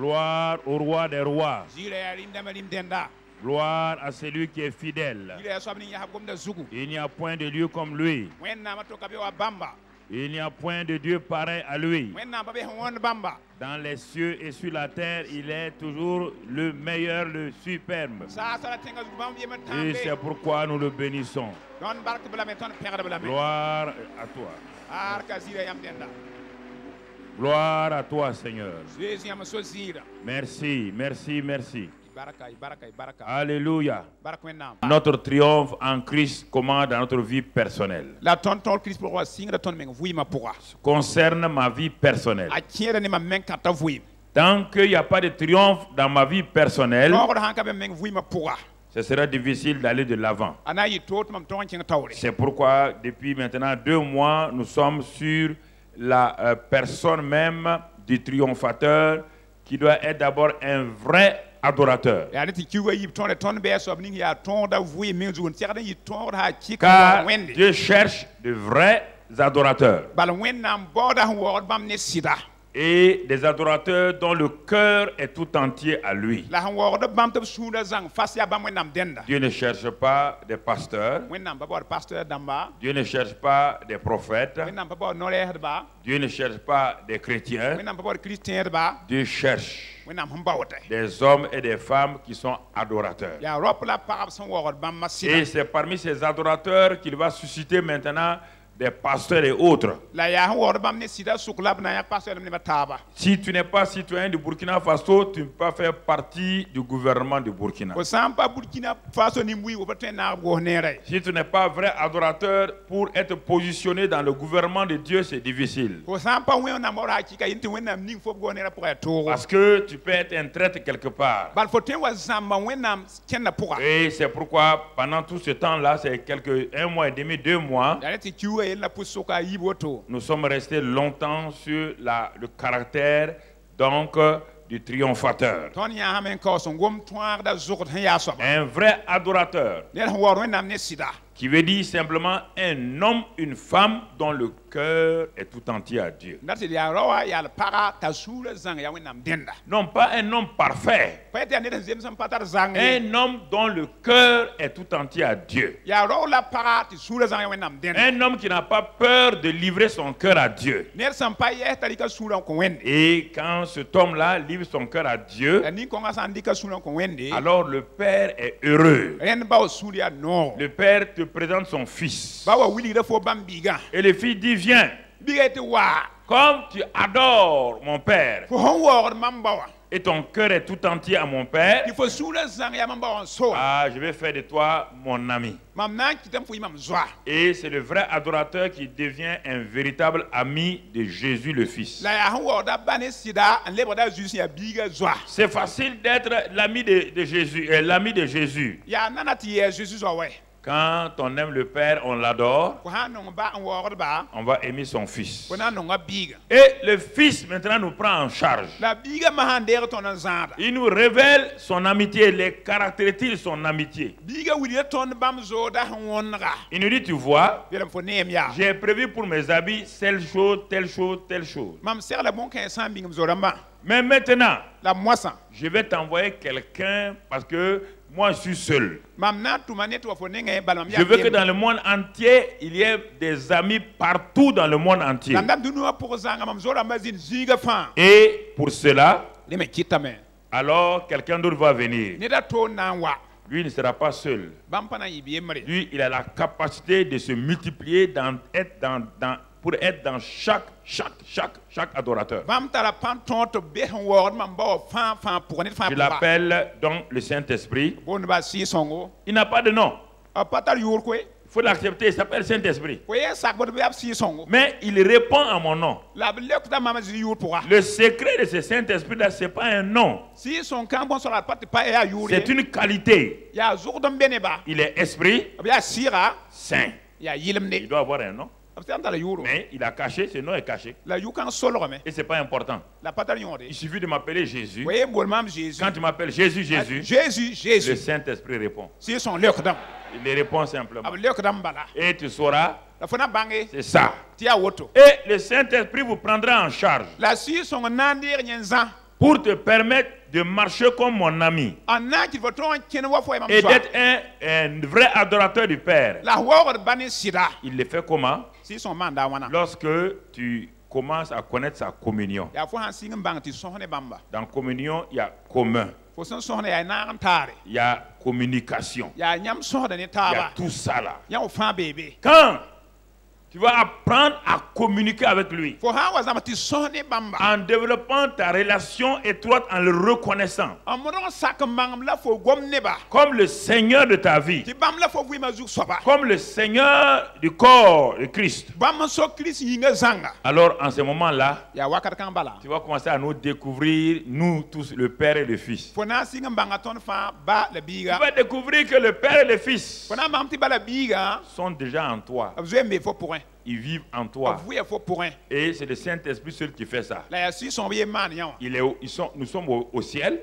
Gloire au roi des rois. Gloire à celui qui est fidèle. Il n'y a point de Dieu comme lui. Il n'y a point de Dieu pareil à lui. Dans les cieux et sur la terre, il est toujours le meilleur, le superbe. Et c'est pourquoi nous le bénissons. Gloire à toi. Gloire à toi, Seigneur. Merci, merci, merci. Alléluia. Notre triomphe en Christ commence dans notre vie personnelle. Concerne ma vie personnelle. Tant qu'il n'y a pas de triomphe dans ma vie personnelle, ce sera difficile d'aller de l'avant. C'est pourquoi depuis maintenant 2 mois, nous sommes sur la personne même du triomphateur qui doit être d'abord un vrai adorateur. Car Dieu cherche de vrais adorateurs. Et des adorateurs dont le cœur est tout entier à lui. Dieu ne cherche pas des pasteurs. Dieu ne cherche pas des prophètes. Dieu ne cherche pas des chrétiens. Dieu cherche des hommes et des femmes qui sont adorateurs. Et c'est parmi ces adorateurs qu'il va susciter maintenant des pasteurs et autres. Si tu n'es pas citoyen du Burkina Faso, tu ne peux pas faire partie du gouvernement du Burkina. Si tu n'es pas vrai adorateur, pour être positionné dans le gouvernement de Dieu, c'est difficile. Parce que tu peux être un traître quelque part. Et c'est pourquoi pendant tout ce temps-là, c'est 1 mois et demi, 2 mois, nous sommes restés longtemps sur le caractère donc du triomphateur. Un vrai adorateur qui veut dire simplement un homme, une femme dont le cœur est tout entier à Dieu. Non pas un homme parfait, un homme dont le cœur est tout entier à Dieu. Un homme qui n'a pas peur de livrer son cœur à Dieu. Et quand cet homme-là livre son cœur à Dieu, alors le Père est heureux. Le Père te présente son fils. Et le fils dit, viens. Comme tu adores mon Père et ton cœur est tout entier à mon Père, je vais faire de toi mon ami. Et c'est le vrai adorateur qui devient un véritable ami de Jésus le Fils. C'est facile d'être l'ami de Jésus, l'ami de Jésus. Quand on aime le Père, on l'adore, on va aimer son Fils. Et le Fils maintenant nous prend en charge. Il nous révèle son amitié, les caractéristiques de son amitié. Il nous dit, tu vois, j'ai prévu pour mes habits telle chose, telle chose, telle chose. Mais maintenant, je vais t'envoyer quelqu'un parce que moi je suis seul. Je veux que dans le monde entier, il y ait des amis partout dans le monde entier. Et pour cela, alors quelqu'un d'autre va venir. Lui ne sera pas seul. Lui, il a la capacité de se multiplier, pour être dans chaque adorateur. Je l'appelle donc le Saint-Esprit. Il n'a pas de nom. Il faut l'accepter, il s'appelle Saint-Esprit. Mais il répond à mon nom. Le secret de ce Saint-Esprit, ce n'est pas un nom. C'est une qualité. Il est esprit, saint. Il doit avoir un nom. Mais il a caché, ce nom est caché. Et ce n'est pas important. Il suffit de m'appeler Jésus. Quand tu m'appelles Jésus, le Saint-Esprit répond. Il répond simplement. Et tu sauras, c'est ça. Et le Saint-Esprit vous prendra en charge. pour te permettre de marcher comme mon ami et d'être un vrai adorateur du Père. Il le fait comment? Lorsque tu commences à connaître sa communion. Dans communion, il y a commun. Il y a communication. Il y a tout ça là. Quand tu vas apprendre à communiquer avec lui en développant ta relation étroite, en le reconnaissant comme le Seigneur de ta vie, comme le Seigneur du corps de Christ. Alors en ce moment-là, tu vas commencer à nous découvrir, nous tous, le Père et le Fils. Tu vas découvrir que le Père et le Fils sont déjà en toi. Ils vivent en toi. Et c'est le Saint-Esprit seul qui fait ça. Nous sommes au ciel,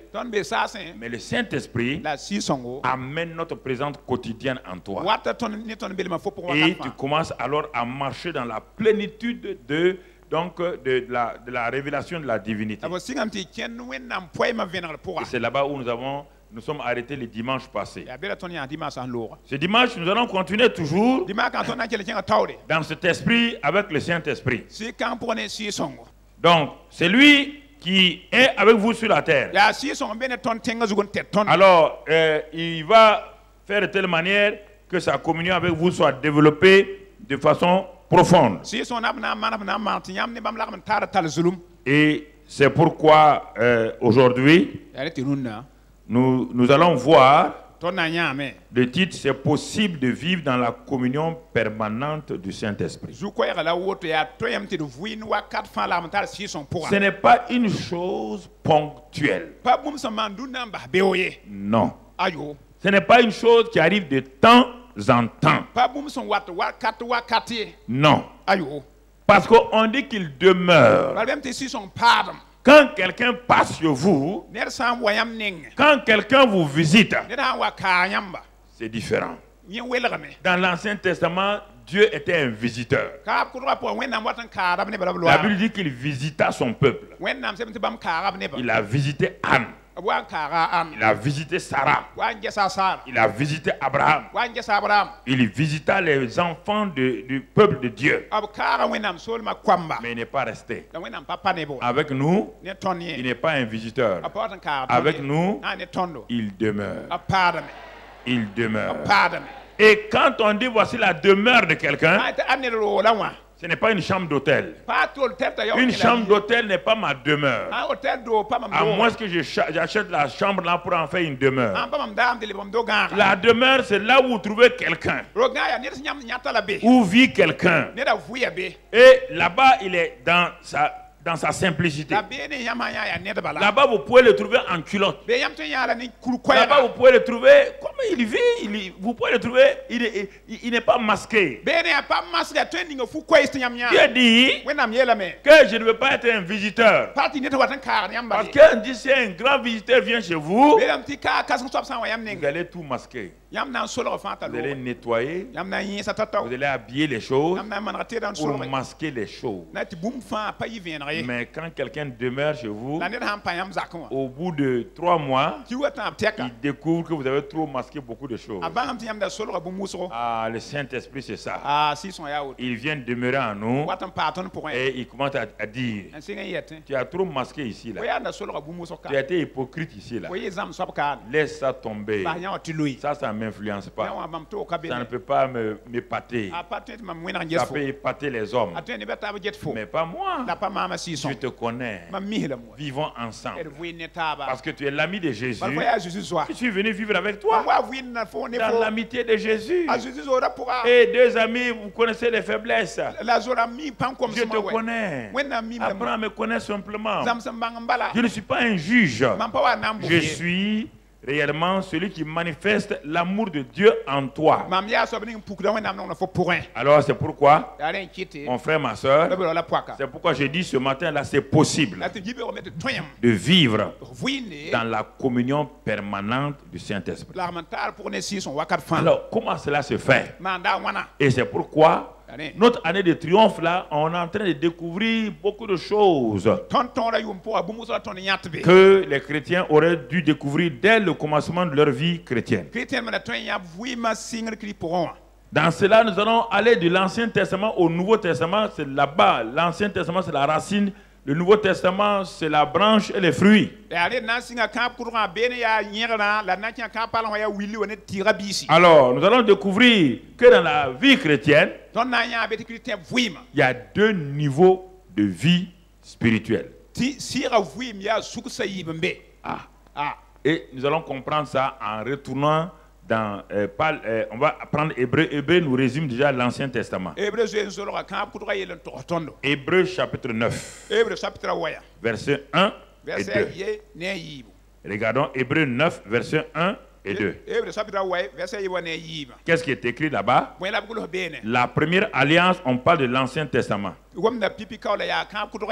mais le Saint-Esprit amène notre présence quotidienne en toi. Et tu commences alors à marcher dans la plénitude de la révélation de la divinité. Et c'est là-bas où nous sommes arrêtés le dimanche passé. Ce dimanche, nous allons continuer toujours dans cet esprit avec le Saint-Esprit. Donc, c'est lui qui est avec vous sur la terre. Alors, il va faire de telle manière que sa communion avec vous soit développée de façon profonde. Et c'est pourquoi aujourd'hui, nous allons voir, le titre, c'est possible de vivre dans la communion permanente du Saint-Esprit. Ce n'est pas une chose ponctuelle. Non. Ce n'est pas une chose qui arrive de temps en temps. Non. Parce qu'on dit qu'il demeure. Quand quelqu'un passe sur vous, quand quelqu'un vous visite, c'est différent. Dans l'Ancien Testament, Dieu était un visiteur. La Bible dit qu'il visita son peuple. Il a visité Anne. Il a visité Sarah. Il a visité Abraham. Il visita les enfants du peuple de Dieu. Mais il n'est pas resté. Avec nous, il n'est pas un visiteur. Avec nous, il demeure. Il demeure. Et quand on dit voici la demeure de quelqu'un, ce n'est pas une chambre d'hôtel. Une chambre d'hôtel n'est pas ma demeure. À moins que j'achète la chambre là pour en faire une demeure. La demeure, c'est là où vous trouvez quelqu'un. Où vit quelqu'un. Et là-bas, il est dans sa simplicité. Là-bas, vous pouvez le trouver en culotte. Là-bas, vous pouvez le trouver, comment il vit, vous pouvez le trouver, il n'est pas masqué. Dieu dit que je ne veux pas être un visiteur. Parce que si un grand visiteur vient chez vous, vous allez tout masquer. Vous allez nettoyer, vous allez habiller les choses pour masquer les choses. Mais quand quelqu'un demeure chez vous, au bout de 3 mois, il découvre que vous avez trop masqué beaucoup de choses. Ah, le Saint-Esprit, c'est ça. Il vient demeurer en nous et il commence à dire, tu as trop masqué ici, là. Tu as été hypocrite ici, là. Laisse ça tomber. Ça ne m'influence pas. Ça ne peut pas m'épater. Ça peut épater les hommes. Mais pas moi. Je te connais. Vivons ensemble. Parce que tu es l'ami de Jésus. Je suis venu vivre avec toi. Dans l'amitié de Jésus. Et 2 amis, vous connaissez les faiblesses. Je te connais. Apprends à me connaître simplement. Je ne suis pas un juge. Je suis réellement celui qui manifeste l'amour de Dieu en toi. Alors c'est pourquoi, mon frère, ma soeur, c'est pourquoi je dis ce matin là, c'est possible de vivre dans la communion permanente du Saint-Esprit. Alors comment cela se fait? Et c'est pourquoi notre année de triomphe là, on est en train de découvrir beaucoup de choses que les chrétiens auraient dû découvrir dès le commencement de leur vie chrétienne. Dans cela, nous allons aller de l'Ancien Testament au Nouveau Testament. C'est là-bas. L'Ancien Testament, c'est la racine. Le Nouveau Testament, c'est la branche et les fruits. Alors, nous allons découvrir que dans la vie chrétienne, il y a deux niveaux de vie spirituelle. Et nous allons comprendre ça en retournant dans... on va prendre Hébreu. Hébreu nous résume déjà l'Ancien Testament. Hébreu chapitre 9. Verset 1 et 2. Regardons Hébreu 9, verset 1 et 2. Qu'est-ce qui est écrit là-bas? La première alliance, on parle de l'Ancien Testament,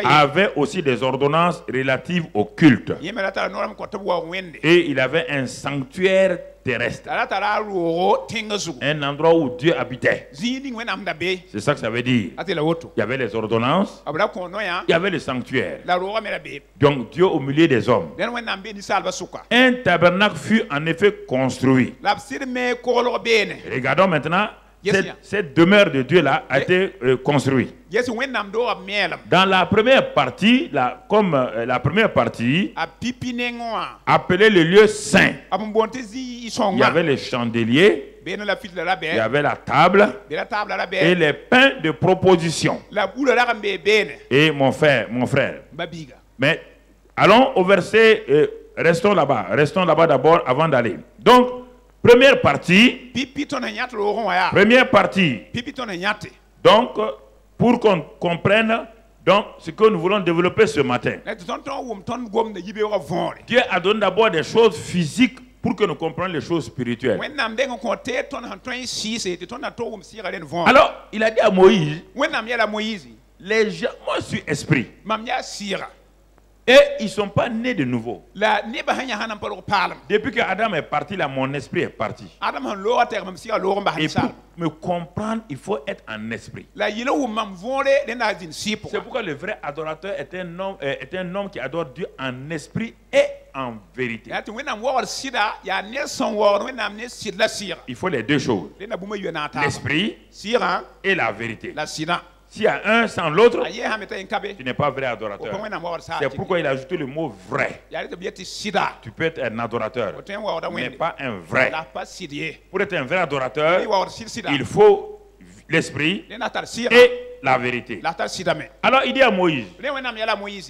avait aussi des ordonnances relatives au culte. Et il avait un sanctuaire terrestre, un endroit où Dieu habitait. C'est ça que ça veut dire. Il y avait les ordonnances, il y avait le sanctuaire. Donc Dieu au milieu des hommes. Un tabernacle fut en effet construit. Regardons maintenant. Cette demeure de Dieu là a été construite. Dans la première partie, la première partie, appelée le lieu saint, il y avait les chandeliers, il y avait la table et les pains de proposition. Et mon frère, mais allons au verset, restons là-bas d'abord avant d'aller. Donc, première partie. Donc, pour qu'on comprenne donc, ce que nous voulons développer ce matin. Dieu a donné d'abord des choses physiques pour que nous comprenions les choses spirituelles. Alors, il a dit à Moïse, les gens, moi je suis esprit. Et ils ne sont pas nés de nouveau. Depuis que Adam est parti, là, mon esprit est parti. Et pour me comprendre, il faut être en esprit. C'est pourquoi le vrai adorateur est un homme qui adore Dieu en esprit et en vérité. Il faut les deux choses. L'esprit et la vérité. S'il y a un sans l'autre, tu n'es pas vrai adorateur. C'est pourquoi il a ajouté le mot vrai. Tu peux être un adorateur, mais pas un vrai. Pour être un vrai adorateur, il faut l'esprit et la vérité. Alors il dit à Moïse,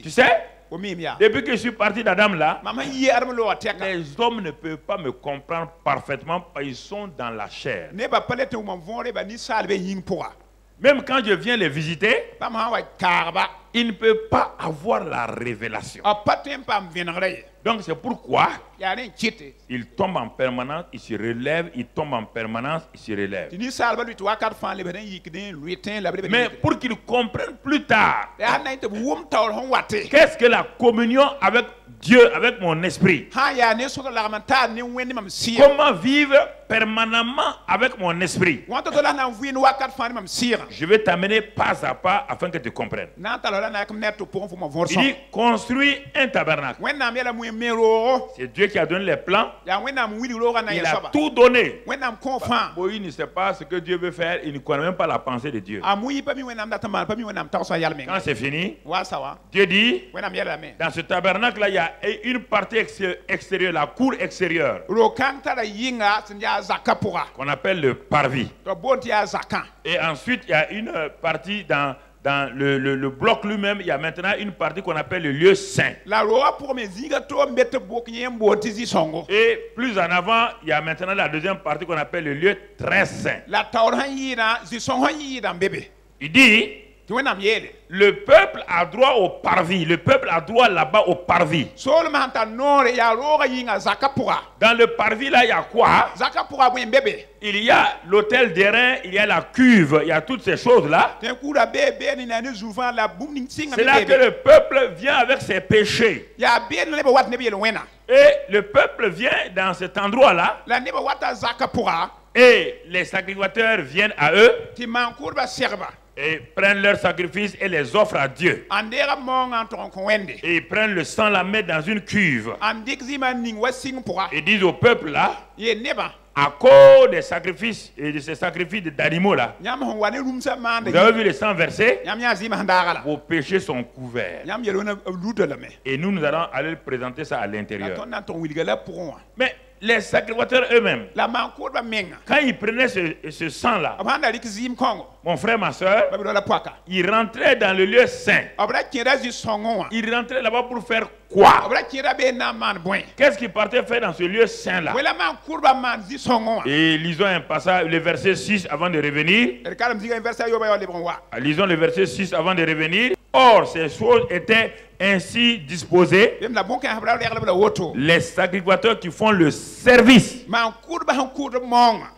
tu sais, depuis que je suis parti d'Adam là, les hommes ne peuvent pas me comprendre parfaitement parce qu'ils sont dans la chair. Même quand je viens les visiter, ils ne peuvent pas avoir la révélation. Donc c'est pourquoi ils tombent en permanence, ils se relèvent, ils tombent en permanence, ils se relèvent. Mais pour qu'ils comprennent plus tard, qu'est-ce que la communion avec Dieu, avec mon esprit? Comment vivre permanemment avec mon esprit? Je vais t'amener pas à pas afin que tu comprennes. Il dit, construis un tabernacle. C'est Dieu qui a donné les plans. Il a tout donné. Moïse ne sait pas ce que Dieu veut faire. Il ne connaît même pas la pensée de Dieu. Quand c'est fini, Dieu dit, dans ce tabernacle-là, il y a une partie extérieure, la cour extérieure, qu'on appelle le parvis. Et ensuite, il y a une partie dans le bloc lui-même, il y a maintenant une partie qu'on appelle le lieu saint. Et plus en avant, il y a maintenant la deuxième partie qu'on appelle le lieu très saint. Il dit, le peuple a droit au parvis. Le peuple a droit là-bas au parvis. Dans le parvis là, il y a quoi? Il y a l'autel d'airain, il y a la cuve, il y a toutes ces choses là. C'est là que le peuple vient avec ses péchés. Et le peuple vient dans cet endroit là Et les sacrificateurs viennent à eux et prennent leur sacrifice et les offrent à Dieu. Et ils prennent le sang, la mettent dans une cuve. Et disent au peuple là, à cause des sacrifices et de ces sacrifices d'animaux là, vous avez vu le sang versé, vos péchés sont couverts. Et nous allons aller présenter ça à l'intérieur. Mais les sacrificateurs eux-mêmes, quand ils prenaient ce sang-là, mon frère, ma soeur, ils rentraient dans le lieu saint. Ils rentraient là-bas pour faire quoi? Qu'est-ce qu'ils partaient faire dans ce lieu saint-là? Et lisons un passage, le verset 6 avant de revenir. Lisons le verset 6 avant de revenir. Or, ces choses étaient ainsi disposées. Les sacrificateurs qui font le service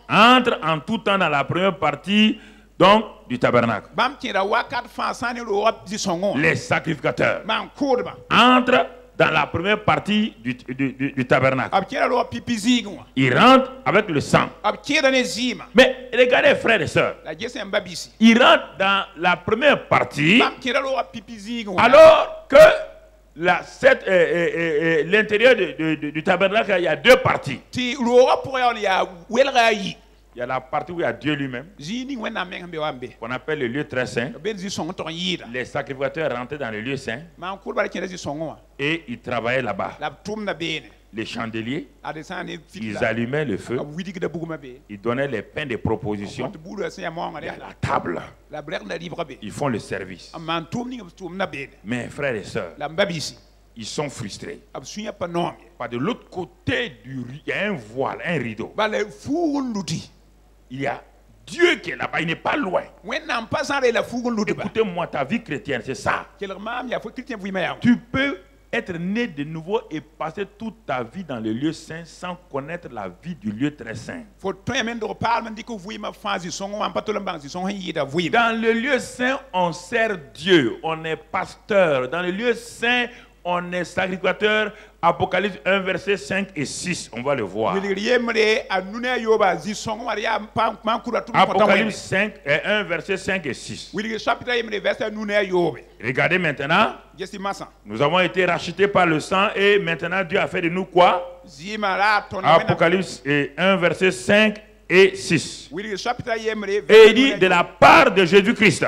entrent en tout temps dans la première partie donc, du tabernacle. Les sacrificateurs entrent dans la première partie du tabernacle. Ils rentrent avec le sang. Mais regardez, frères et sœurs, ils rentrent dans la première partie alors que l'intérieur du tabernacle, il y a deux parties. Il y a la partie où il y a Dieu lui-même, qu'on appelle le lieu très saint. Les sacrificateurs rentraient dans le lieu saint et ils travaillaient là-bas. Les chandeliers, ils allumaient le feu, ils donnaient les pains de proposition, il y a la table, ils font le service. Mais frères et sœurs, ils sont frustrés. Pas de l'autre côté il y a un voile, un rideau. Il y a Dieu qui est là-bas, il n'est pas loin. Écoutez-moi, ta vie chrétienne, c'est ça. Tu peux être né de nouveau et passer toute ta vie dans le lieu saint sans connaître la vie du lieu très saint. Dans le lieu saint, on sert Dieu, on est pasteur. Dans le lieu saint, on est sacrificateur. Apocalypse 1, verset 5 et 6, on va le voir. Apocalypse 5 et 1, verset 5 et 6. Regardez maintenant, nous avons été rachetés par le sang et maintenant Dieu a fait de nous quoi? Apocalypse 1, verset 5 et 6. Et il dit de la part de Jésus-Christ,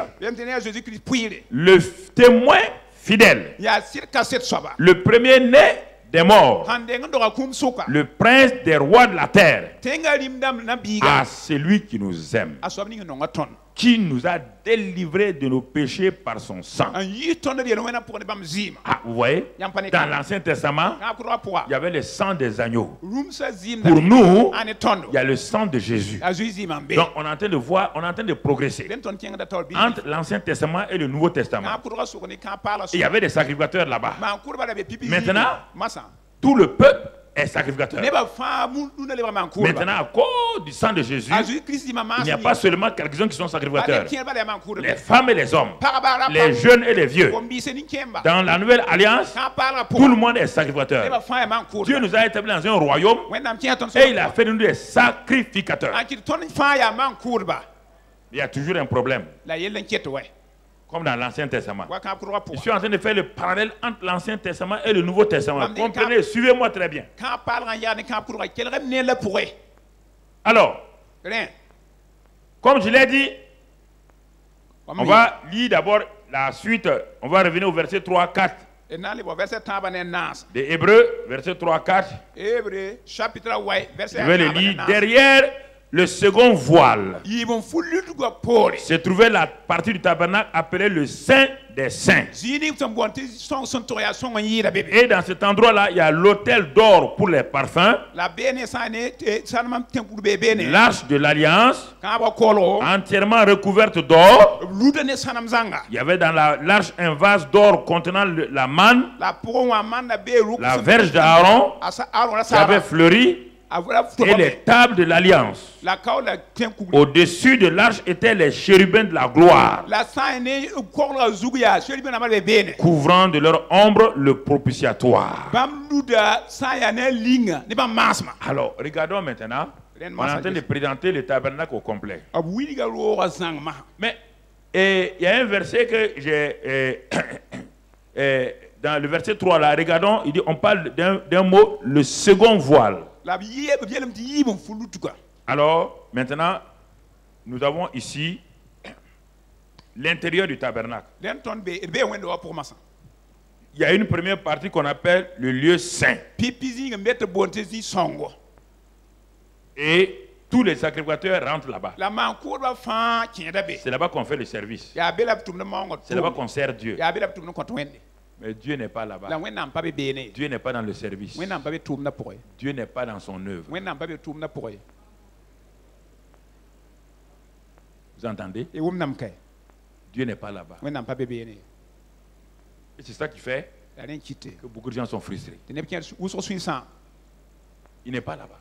le témoin fidèle, le premier-né des morts, le prince des rois de la terre, à celui qui nous aime, qui nous a délivrés de nos péchés par son sang. Ah, vous voyez, dans l'Ancien Testament, il y avait le sang des agneaux. Pour nous, il y a le sang de Jésus. Donc on est en train de voir, on est en train de progresser entre l'Ancien Testament et le Nouveau Testament. Et il y avait des sacrificateurs là-bas. Maintenant, tout le peuple est sacrificateur. Maintenant, à cause du sang de Jésus, il n'y a pas seulement quelques-uns qui sont sacrificateurs. Les femmes et les hommes, les jeunes et les vieux. Dans la nouvelle alliance, tout le monde est sacrificateur. Dieu nous a établis dans un royaume et il a fait de nous des sacrificateurs. Il y a toujours un problème. Comme dans l'Ancien Testament. Je suis en train de faire le parallèle entre l'Ancien Testament et le Nouveau Testament. Comprenez, suivez-moi très bien. Alors, comme je l'ai dit, on va lire d'abord la suite. On va revenir au verset 3-4. De Hébreux, verset 3-4. Je vais le lire. Derrière le second voile se trouvait la partie du tabernacle appelée le Saint des Saints. Et dans cet endroit-là, il y a l'autel d'or pour les parfums, l'arche de l'alliance, entièrement recouverte d'or. Il y avait dans l'arche un vase d'or contenant la manne, la verge d'Aaron qui avait fleuri, et les tables de l'alliance. Au-dessus de l'arche étaient les chérubins de la gloire, couvrant de leur ombre le propitiatoire. Alors, regardons maintenant On est en train de présenter le tabernacle au complet. Mais il y a un verset que j'ai... dans le verset 3, là, regardons, il dit, on parle d'un mot, le second voile. Alors, maintenant, nous avons ici l'intérieur du tabernacle. Il y a une première partie qu'on appelle le lieu saint. Et tous les sacrificateurs rentrent là-bas. C'est là-bas qu'on fait le service. C'est là-bas qu'on sert Dieu. Mais Dieu n'est pas là-bas. Dieu n'est pas dans le service. Dieu n'est pas dans son œuvre. Vous entendez? Dieu n'est pas là-bas. Et c'est ça qui fait que beaucoup de gens sont frustrés. Il n'est pas là-bas.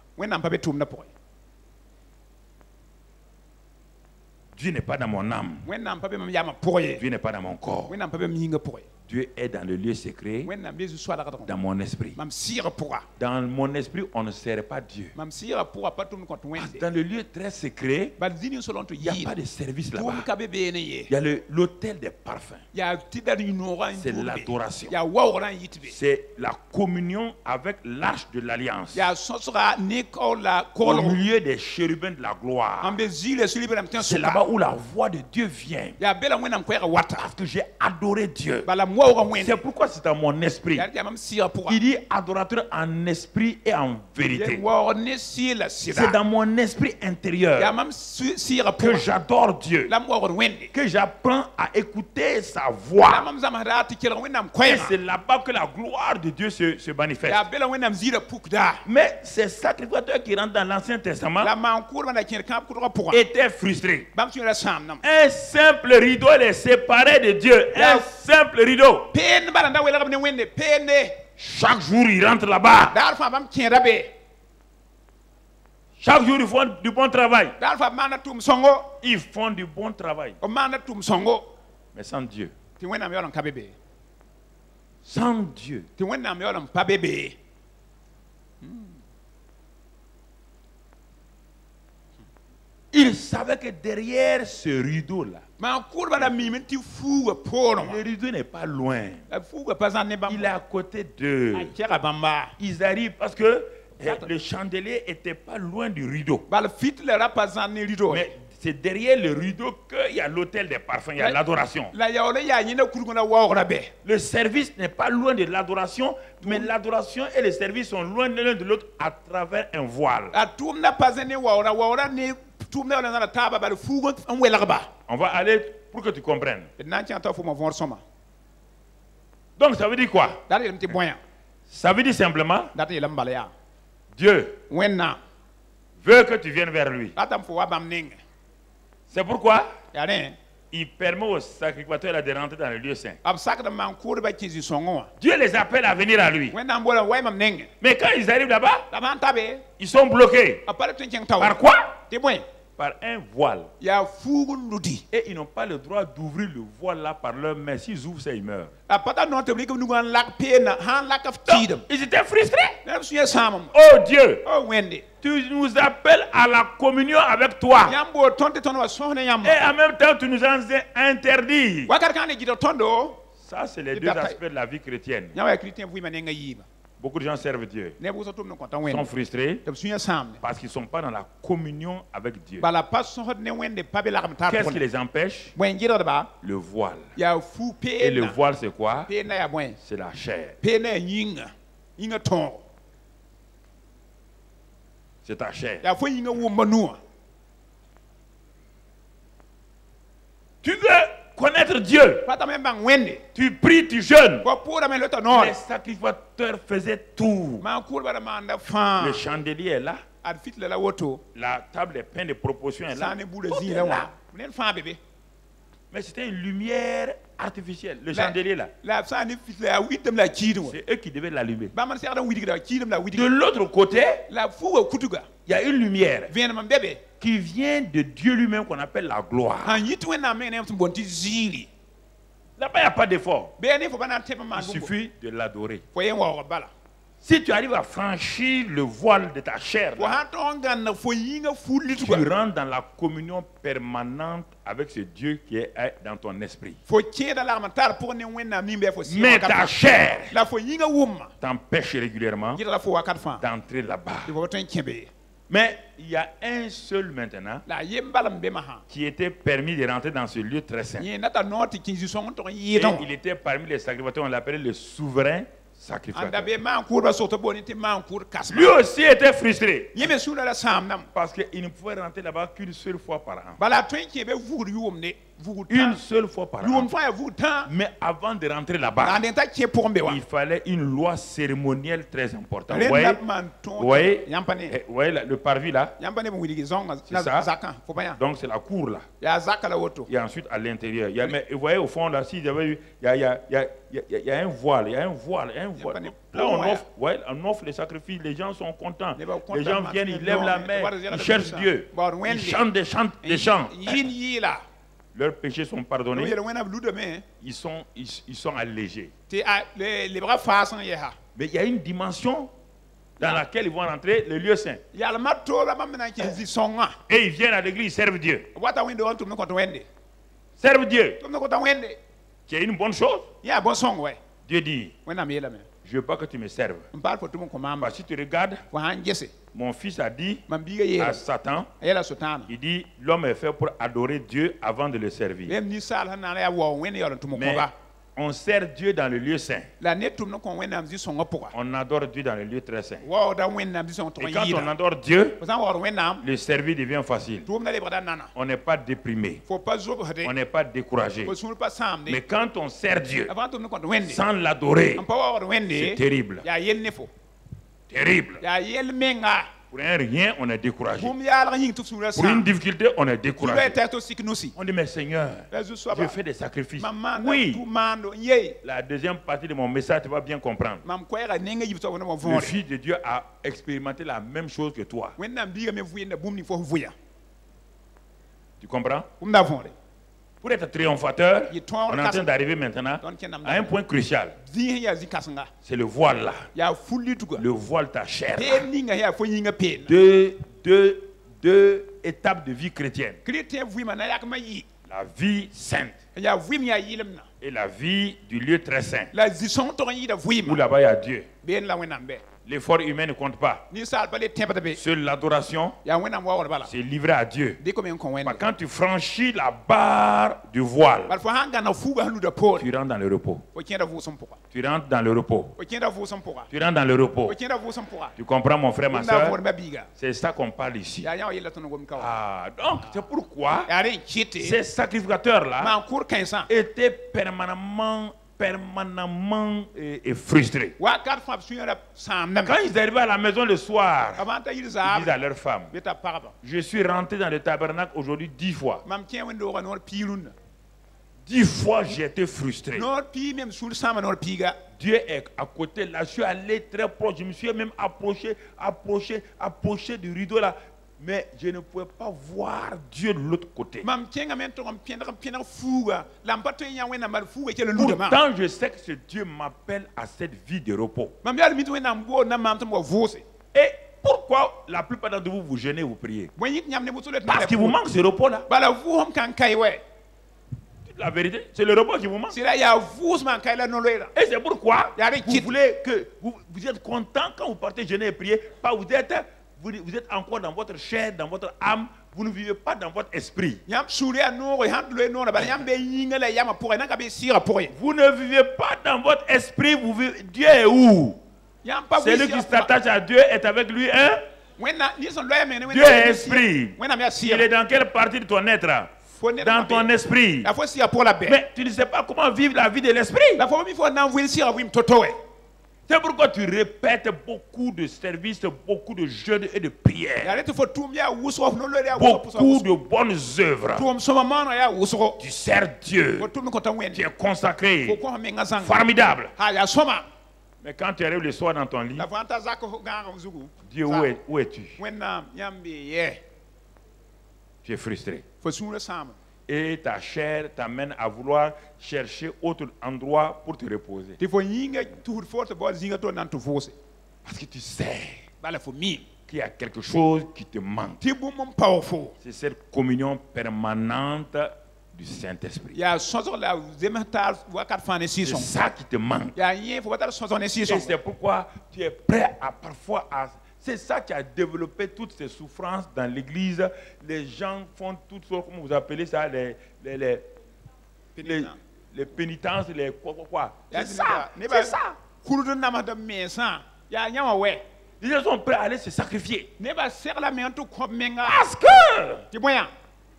Dieu n'est pas dans mon âme. Dieu n'est pas dans mon corps. Dieu est dans le lieu secret, dans mon esprit. Dans mon esprit, on ne sert pas Dieu. Dans le lieu très secret, il n'y a pas de service là-bas. Il y a l'autel des parfums. C'est l'adoration. C'est la communion avec l'arche de l'alliance. Au milieu des chérubins de la gloire. C'est là-bas où la voix de Dieu vient. Parce que j'ai adoré Dieu. C'est pourquoi c'est dans mon esprit. Il dit adorateur en esprit et en vérité. C'est dans mon esprit intérieur que j'adore Dieu, que j'apprends à écouter sa voix. Et c'est là-bas que la gloire de Dieu se manifeste. Mais ces sacrificateurs qui rentrent dans l'Ancien Testament étaient frustrés. Un simple rideau les séparait de Dieu. Un simple rideau. Chaque jour, ils rentrent là-bas. Chaque jour, ils font du bon travail. Ils font du bon travail. Mais sans Dieu. Sans Dieu. Il savait que derrière ce rideau-là, le rideau n'est pas loin. Il est à côté d'eux. Ils arrivent parce que le chandelier n'était pas loin du rideau. Mais c'est derrière le rideau qu'il y a l'autel des parfums, il y a l'adoration. Le service n'est pas loin de l'adoration, mais l'adoration et le service sont loin l'un de l'autre à travers un voile. On va aller pour que tu comprennes. Donc ça veut dire quoi? Ça veut dire simplement Dieu veut que tu viennes vers lui. C'est pourquoi il permet aux sacrificateurs de rentrer dans le lieu saint. Dieu les appelle à venir à lui. Mais quand ils arrivent là-bas, ils sont bloqués. Par quoi? Par un voile. Et ils n'ont pas le droit d'ouvrir le voile là par leurs mains. S'ils ouvrent ça, ils meurent. Donc, ils étaient frustrés. Oh Dieu, tu nous appelles à la communion avec toi. Et en même temps, tu nous as interdit. Ça, c'est les deux aspects de la vie chrétienne. Beaucoup de gens servent Dieu. Ils sont frustrés parce qu'ils ne sont pas dans la communion avec Dieu. Qu'est-ce qui les empêche? Le voile. Et le voile, c'est quoi? C'est la chair. C'est ta chair. Tu veux connaître Dieu. Tu pries, tu jeûnes. Les sacrificateurs faisaient tout. Le chandelier est là. La table des pains de proportion est là. Tout est là. Mais c'était une lumière artificielle. Le chandelier là. C'est eux qui devaient l'allumer. De l'autre côté, il y a une lumière qui vient de Dieu lui-même qu'on appelle la gloire. Là-bas, il n'y a pas d'effort. Il suffit de l'adorer. Si tu arrives à franchir le voile de ta chair, là, tu rentres dans la communion permanente avec ce Dieu qui est dans ton esprit. Mais ta chair t'empêche régulièrement d'entrer là-bas. Mais il y a un seul maintenant qui était permis de rentrer dans ce lieu très saint. Et il était parmi les sacrificateurs, on l'appelait le souverain sacrificateur. Lui aussi était frustré parce qu'il ne pouvait rentrer là-bas qu'une seule fois par an. Une seule fois par an. Mais avant de rentrer là-bas, il fallait une loi cérémonielle très importante. Vous voyez le parvis là? C'est ça. Donc c'est la cour là. Et ensuite à l'intérieur. Mais vous voyez au fond là, il y a un voile. Là on offre les sacrifices, les gens sont contents. Les gens viennent, ils lèvent la main, ils cherchent Dieu. Ils chantent des chants. Leurs péchés sont pardonnés. Ils sont allégés. Mais il y a une dimension dans laquelle ils vont rentrer, le lieu saint. Et ils viennent à l'église, ils servent Dieu. Servent Dieu. Qui est une bonne chose. Dieu dit, je ne veux pas que tu me serves. Parce que si tu regardes, mon fils a dit à Satan, il dit, l'homme est fait pour adorer Dieu avant de le servir. Mais on sert Dieu dans le lieu saint. On adore Dieu dans le lieu très saint. Et quand on adore Dieu, le service devient facile. On n'est pas déprimé. On n'est pas découragé. Mais quand on sert Dieu sans l'adorer, c'est terrible. Terrible. Pour un rien, on est découragé. Pour une difficulté, on est découragé. On dit, mais Seigneur, je fais des sacrifices. Oui. La deuxième partie de mon message, tu vas bien comprendre. Le Fils de Dieu a expérimenté la même chose que toi. Tu comprends? Pour être triomphateur, on est en train d'arriver maintenant à un point crucial. C'est le voile là. Le voile ta chair. Deux étapes de vie chrétienne. La vie sainte. Et la vie du lieu très saint. Où là-bas il y a Dieu. L'effort humain ne compte pas. Seule l'adoration, c'est livré à Dieu. Quand tu franchis la barre du voile, tu rentres dans le repos. Tu rentres dans le repos. Tu rentres dans le repos. Tu comprends, mon frère, ma soeur? C'est ça qu'on parle ici. Donc, c'est pourquoi ces sacrificateurs-là étaient permanemment frustrés. Quand ils arrivaient à la maison le soir, ils disent à leur femme, je suis rentré dans le tabernacle aujourd'hui 10 fois. 10 fois j'ai été frustré. Dieu est à côté là, je suis allé très proche, je me suis même approché du rideau là. Mais je ne pouvais pas voir Dieu de l'autre côté. Pourtant, je sais que ce Dieu m'appelle à cette vie de repos. Et pourquoi la plupart d'entre vous, vous jeûnez, vous priez? Parce qu'il vous manque ce repos-là. La vérité, c'est le repos qui vous manque. Et c'est pourquoi vous voulez que vous êtes content quand vous partez jeûner et prier. Pas vous êtes encore dans votre chair, dans votre âme, vous ne vivez pas dans votre esprit. Vous ne vivez pas dans votre esprit, vous vivez. Dieu est où? Celui qui s'attache à Dieu est avec lui, hein? Dieu est esprit. Il est dans quelle partie de ton être? Dans ton esprit. Mais tu ne sais pas comment vivre la vie de l'esprit. C'est pourquoi tu répètes beaucoup de services, beaucoup de jeûnes et de prières. Beaucoup de bonnes œuvres. Tu sers Dieu. Tu es consacré. Formidable. Mais quand tu arrives le soir dans ton lit, Dieu, où es-tu? Tu es frustré. Et ta chair t'amène à vouloir chercher autre endroit pour te reposer. Parce que tu sais qu'il y a quelque chose qui te manque. C'est cette communion permanente du Saint-Esprit. C'est ça qui te manque. Et c'est pourquoi tu es prêt à parfois à... C'est ça qui a développé toutes ces souffrances dans l'église. Les gens font toutes sortes, comment vous appelez ça, les pénitences, les quoi. C'est ça. C'est ça. Ils sont prêts à aller se sacrifier. Parce que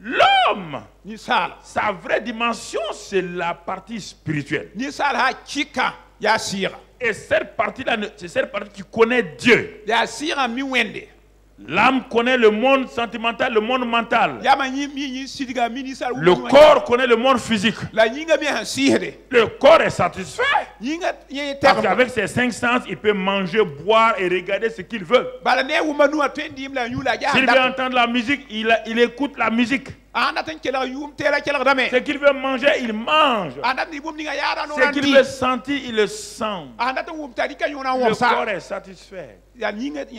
l'homme, sa vraie dimension, c'est la partie spirituelle. Et cette partie-là, c'est cette partie qui connaît Dieu. L'âme connaît le monde sentimental, le monde mental. Le corps connaît le monde physique. Le corps est satisfait. Parce qu'avec ses 5 sens, il peut manger, boire et regarder ce qu'il veut. S'il veut entendre la musique, il écoute la musique. Ce qu'il veut manger, il mange. Ce qu'il veut sentir, il le sent. Le corps est satisfait. Mais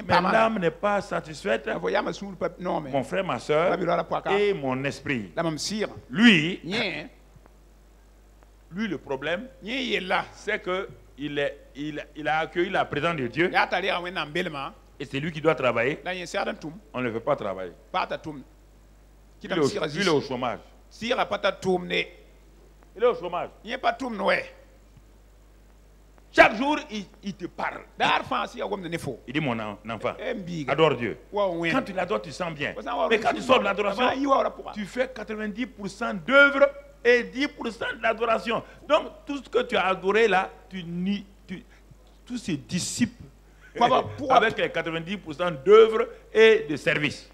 l'âme n'est pas satisfaite. Mon frère, ma soeur et mon esprit. Lui, le problème, c'est qu'il a accueilli la présence de Dieu. Et c'est lui qui doit travailler. On ne veut pas travailler. Il est au chômage. Il est au chômage. Chaque jour, il te parle. Il dit, mon enfant, adore Dieu. Quand tu l'adores, tu sens bien. Mais quand tu sors de l'adoration, tu fais 90% d'œuvre et 10% de l'adoration. Donc, tout ce que tu as adoré là, tout se dissipe avec les 90% d'œuvre et de service.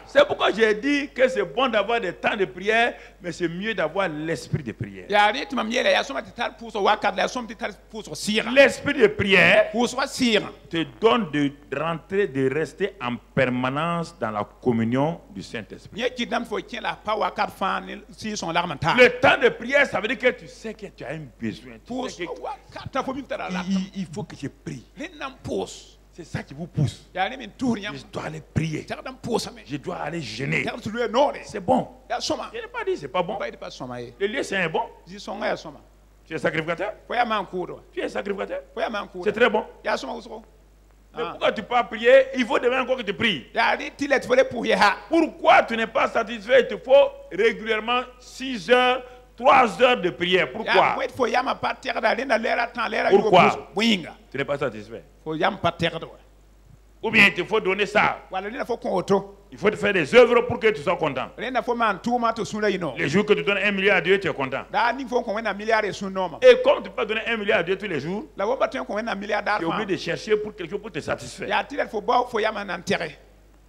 C'est pourquoi j'ai dit que c'est bon d'avoir des temps de prière, mais c'est mieux d'avoir l'esprit de prière. L'esprit de prière te donne de rentrer, de rester en permanence dans la communion du Saint-Esprit. Le temps de prière, ça veut dire que tu sais que tu as un besoin. Il faut que je prie. C'est ça qui vous pousse. Je dois aller prier. Je dois aller jeûner. C'est bon. Je n'ai pas dit c'est pas bon. Le lieu c'est bon. Tu es sacrificateur? Tu es sacrificateur? C'est très bon. Mais pourquoi tu ne peux pas prier? Il faut demain encore que tu pries. Pourquoi tu n'es pas satisfait? Il te faut régulièrement 6 heures, 3 heures de prière. Pourquoi? Tu n'es pas satisfait. Ou bien il te faut donner ça. Il faut te faire des œuvres pour que tu sois content. Les jours que tu donnes 1 milliard à Dieu, tu es content. Et comme tu peux donner 1 milliard à Dieu tous les jours, tu es obligé de chercher pour quelque chose pour te satisfaire.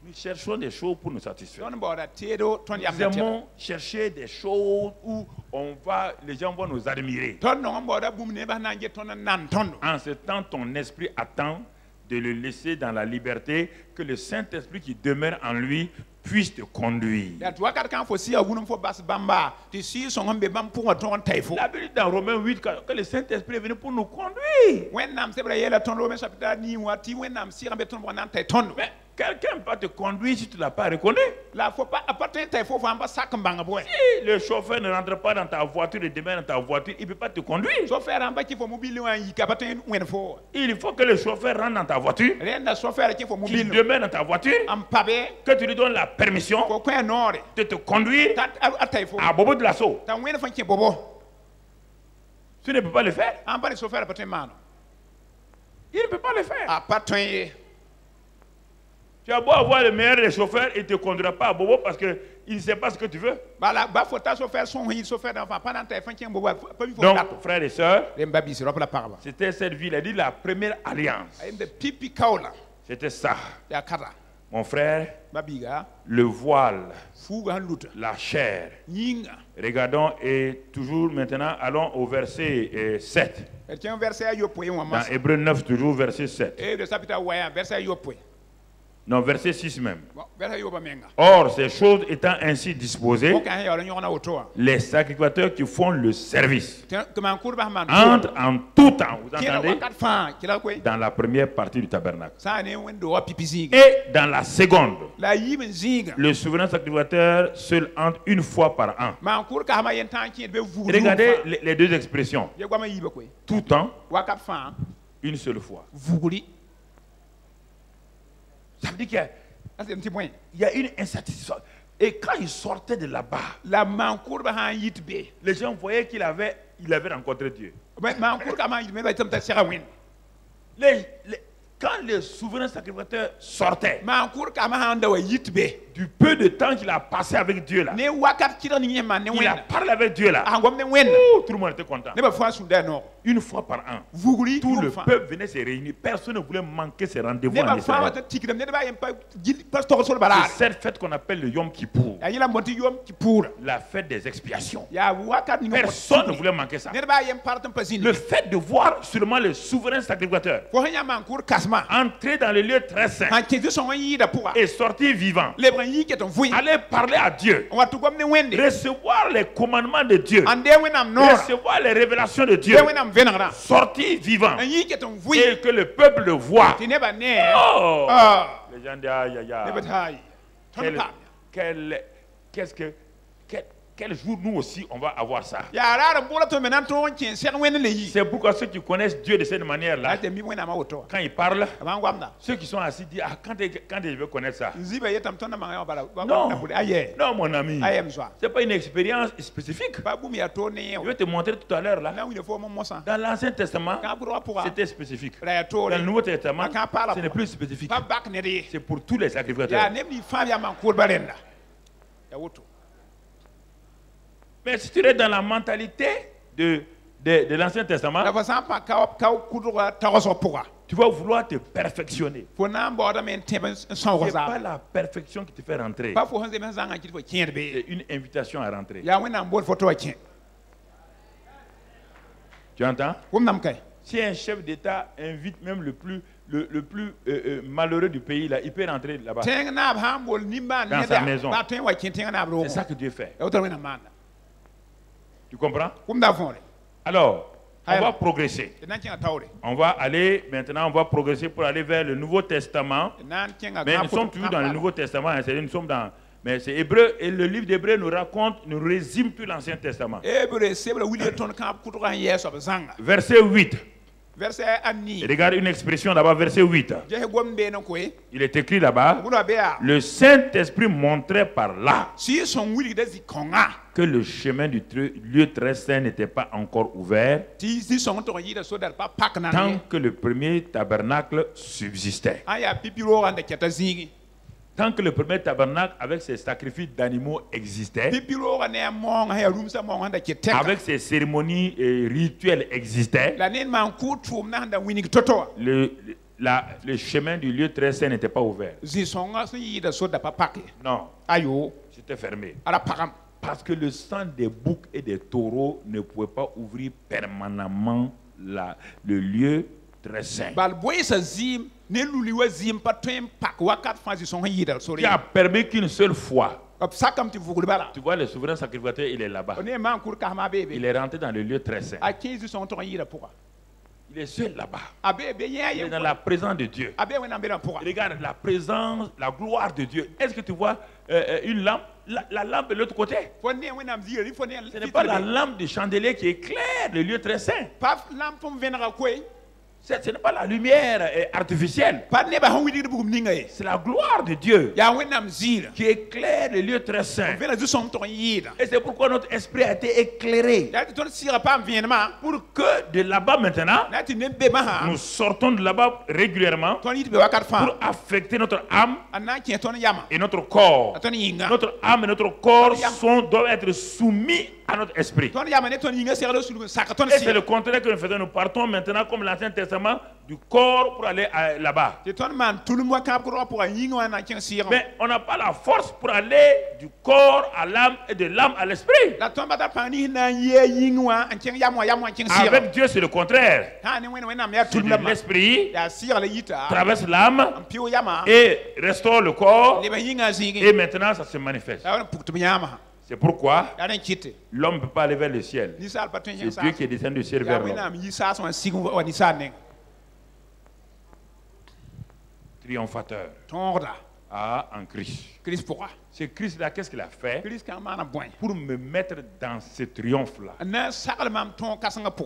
Nous cherchons des choses pour nous satisfaire. Nous aimons chercher des choses où les gens vont nous admirer. En ce temps, ton esprit attend de le laisser dans la liberté, que le Saint-Esprit qui demeure en lui puisse te conduire. La Bible dit dans Romains 8 que le Saint-Esprit est venu pour nous conduire. Mais quelqu'un peut te conduire si tu ne l'as pas reconnu. Si le chauffeur ne rentre pas dans ta voiture et demeure dans ta voiture, il ne peut pas te conduire. Il faut que le chauffeur rentre dans ta voiture, qu'il demeure dans ta voiture, que tu lui donnes la permission de te conduire à Bobo de l'assaut. Tu ne peux pas le faire. Il ne peut pas le faire. Tu as beau avoir le meilleur des chauffeurs, il ne te conduira pas à Bobo parce qu'il ne sait pas ce que tu veux. Donc, frères et sœurs, c'était cette vie, il a dit la première alliance. C'était ça. Mon frère, le voile, la chair. Regardons et toujours maintenant, allons au verset 7. Dans Hébreux 9, toujours verset 7. Non, verset 6 même. Or, ces choses étant ainsi disposées, les sacrificateurs qui font le service entrent en tout temps, vous entendez, dans la première partie du tabernacle. Et dans la seconde, le souverain sacrificateur seul entre une fois par an. Regardez les deux expressions. Tout temps, une seule fois. Ça veut dire qu'il y a une insatisfaction. Et quand il sortait de là-bas, les gens voyaient qu'il avait rencontré Dieu. Quand le souverain sacrificateur sortait, du peu de temps qu'il a passé avec Dieu là, il a parlé avec Dieu là, tout le monde était content. Une fois par an, tout le peuple venait se réunir. Personne ne voulait manquer ces rendez-vous en Israël. C'est cette fête qu'on appelle le Yom Kippour, la fête des expiations. Personne ne voulait manquer ça. Le fait de voir seulement le souverain sacrificateur entrer dans le lieu très saint et sortir vivant, aller parler à Dieu, recevoir les commandements de Dieu, recevoir les révélations de Dieu, sortir vivant et que le peuple le voit. Oh, les gens disent quel jour nous aussi on va avoir ça. C'est pourquoi ceux qui connaissent Dieu de cette manière-là, quand ils parlent, ceux qui sont assis disent quand je veux connaître ça. Non mon ami, c'est pas une expérience spécifique. Je vais te montrer tout à l'heure là. Dans l'Ancien Testament, c'était spécifique. Dans le Nouveau Testament, ce n'est plus spécifique. C'est pour tous les sacrificateurs. Mais si tu es dans la mentalité de l'Ancien Testament, tu vas vouloir te perfectionner. Ce n'est pas la perfection qui te fait rentrer. C'est une invitation à rentrer. Tu entends? Si un chef d'État invite même le plus malheureux du pays, là, il peut rentrer là-bas. Dans sa maison. C'est ça que Dieu fait. Tu comprends? Alors, on va progresser. On va aller, maintenant, on va progresser pour aller vers le Nouveau Testament. Mais nous sommes toujours dans le Nouveau Testament. Nous sommes dans... Mais c'est Hébreu, et le livre d'Hébreu nous raconte, nous résume tout l'Ancien Testament. Verset 8. Regarde une expression là-bas, verset 8. Il est écrit là-bas, le Saint-Esprit montrait par là que le chemin du lieu très saint n'était pas encore ouvert tant que le premier tabernacle subsistait. Tant que le premier tabernacle avec ses sacrifices d'animaux existait, avec ses cérémonies et rituels existaient, le chemin du lieu très saint n'était pas ouvert. Non, c'était fermé. Parce que le sang des boucs et des taureaux ne pouvait pas ouvrir permanemment le lieu très saint. Qui a permis qu'une seule fois. Tu vois, le souverain sacrificateur, il est là-bas. Il est rentré dans le lieu très saint. Il est seul là-bas. Il est dans la présence de Dieu. Regarde la présence, la gloire de Dieu. Est-ce que tu vois une lampe? La lampe de l'autre côté. Ce n'est pas la lampe de chandelier qui éclaire le lieu très saint. Ce n'est pas la lumière artificielle. C'est la gloire de Dieu qui éclaire le lieu très saint. Et c'est pourquoi notre esprit a été éclairé. Pour que de là-bas maintenant, nous sortons de là-bas régulièrement pour affecter notre âme et notre corps. Notre âme et notre corps doivent être soumis à notre esprit. Et c'est le contraire que nous faisons. Nous partons maintenant, comme l'Ancien Testament, du corps pour aller là-bas. Mais on n'a pas la force pour aller du corps à l'âme et de l'âme à l'esprit. Avec Dieu, c'est le contraire. L'esprit traverse l'âme et restaure le corps. Et maintenant, ça se manifeste. C'est pourquoi l'homme ne peut pas aller vers le ciel. C'est Dieu qui est descendu du ciel vers l'homme. Triomphateur. En Christ. Ce Christ-là, qu'est-ce qu'il a fait pour me mettre dans ce triomphe-là?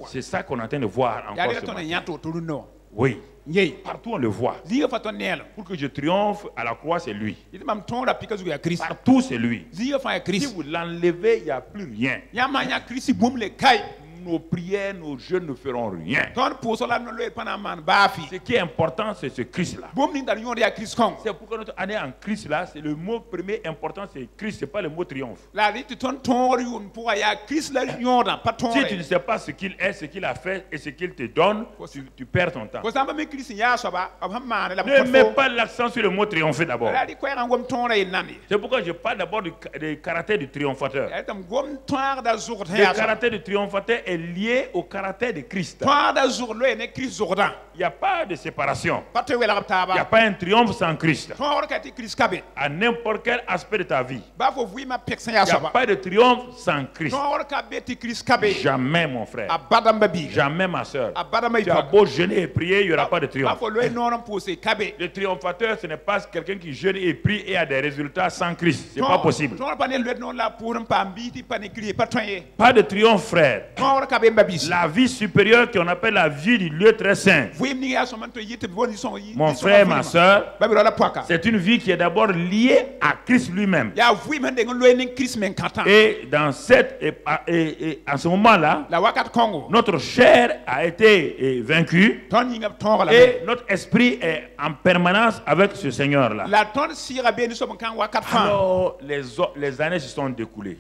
C'est ça qu'on est en train de voir encore ce matin. Oui. Partout on le voit. Pour que je triomphe à la croix, c'est lui. Partout, c'est lui. Si vous l'enlevez, il n'y a plus rien. Nos prières, nos jeûnes ne feront rien. Ce qui est important, c'est ce Christ-là. C'est pourquoi notre année en Christ-là, c'est le mot premier important, c'est Christ, ce n'est pas le mot triomphe. Si tu ne sais pas ce qu'il est, ce qu'il a fait et ce qu'il te donne, tu perds ton temps. Ne mets pas l'accent sur le mot triompher d'abord. C'est pourquoi je parle d'abord du caractère du triomphateur. Le caractère du triomphateur est lié au caractère de Christ. Il n'y a pas de séparation. Il n'y a pas un triomphe sans Christ. À n'importe quel aspect de ta vie. Il n'y a pas de triomphe sans Christ. Jamais, mon frère. Jamais, ma soeur. Tu as beau jeûner et prier, il n'y aura pas de triomphe. Le triomphateur, ce n'est pas quelqu'un qui jeûne et prie et a des résultats sans Christ. Ce n'est pas possible. Pas de triomphe, frère. La vie supérieure qu'on appelle la vie du lieu très saint. Mon frère, ma soeur, c'est une vie qui est d'abord liée à Christ lui-même. Et dans à ce moment-là, notre chair a été vaincue et notre esprit est en permanence avec ce Seigneur-là. Alors, les années se sont découlées.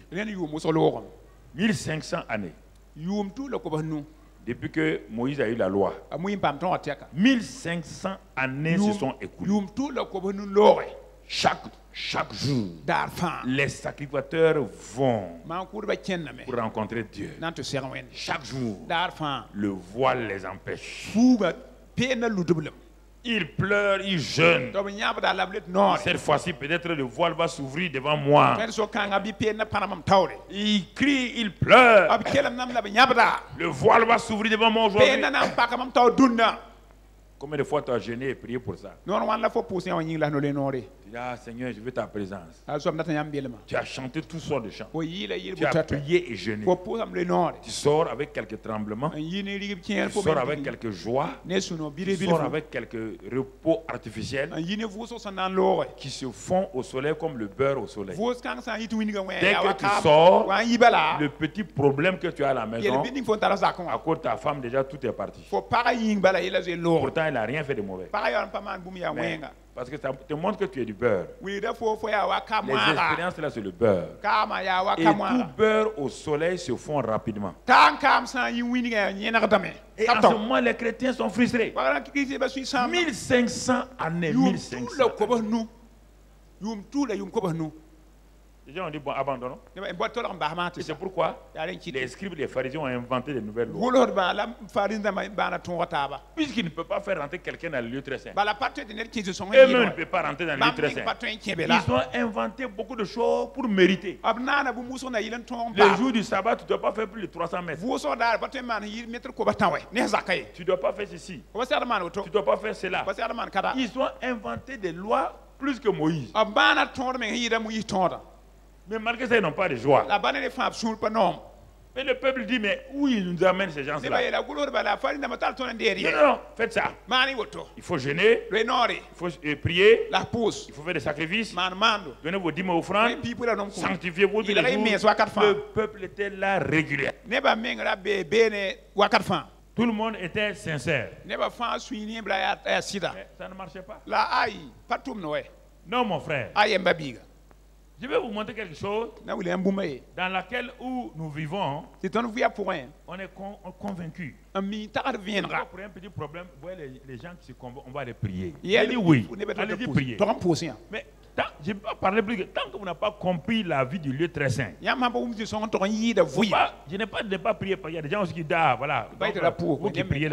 1500 années. Depuis que Moïse a eu la loi, 1500 années se sont écoulées. Chaque jour, les sacrificateurs vont pour rencontrer Dieu. Chaque jour, le voile les empêche. Ils pleurent, ils jeûnent. Cette fois-ci, peut-être le voile va s'ouvrir devant moi. Ils crient, ils pleurent. Le voile va s'ouvrir devant moi aujourd'hui. Combien de fois tu as jeûné et prié pour ça? Tu dis, ah Seigneur, je veux ta présence. Tu as chanté toutes sortes de chants. Tu as prié et jeûné. Tu sors avec quelques tremblements. Tu sors avec quelques joies. Tu sors avec quelques repos artificiels qui se font au soleil comme le beurre au soleil. Dès que tu sors, le petit problème que tu as à la maison, à cause de ta femme, déjà tout est parti. Pourtant, il n'a rien fait de mauvais. Mais, parce que ça te montre que tu es du beurre. Les expériences là, c'est le beurre. Et tout beurre au soleil se font rapidement. Et en ce moment, les chrétiens sont frustrés. 1500 années, 1500 années. Les gens ont dit, bon, abandonnons. Et c'est pourquoi les scribes et les pharisiens ont inventé de nouvelles lois. Puisqu'ils ne peuvent pas faire rentrer quelqu'un dans le lieu très saint. Eux-mêmes ne peuvent pas rentrer dans le lieu très saint. Ils ont inventé beaucoup de choses pour mériter. Le jour du sabbat, tu ne dois pas faire plus de 300 mètres. Tu ne dois pas faire ceci. Tu ne dois pas faire cela. Ils ont inventé des lois plus que Moïse. Mais malgré ça, ils n'ont pas de joie. Mais le peuple dit, mais où ils nous amènent ces gens-là? Non, faites ça. Il faut jeûner, il faut prier, il faut faire des sacrifices, donnez vos dîmes offrandes, sanctifiez-vous tous les jours. Le peuple était là régulièrement. Tout le monde était sincère. Mais ça ne marchait pas. Non, mon frère. Je vais vous montrer quelque chose dans laquelle où nous vivons. On est convaincu. Pour un petit problème, vous voyez les gens qui se convoquent, on va les prier. Allez-y, oui. Allez-y, prier. Mais je ne vais pas parler plus. Tant que vous n'avez pas compris la vie du lieu très saint, je n'ai pas prié. Il y a des gens aussi qui disent, ah, voilà. Vous qui priez,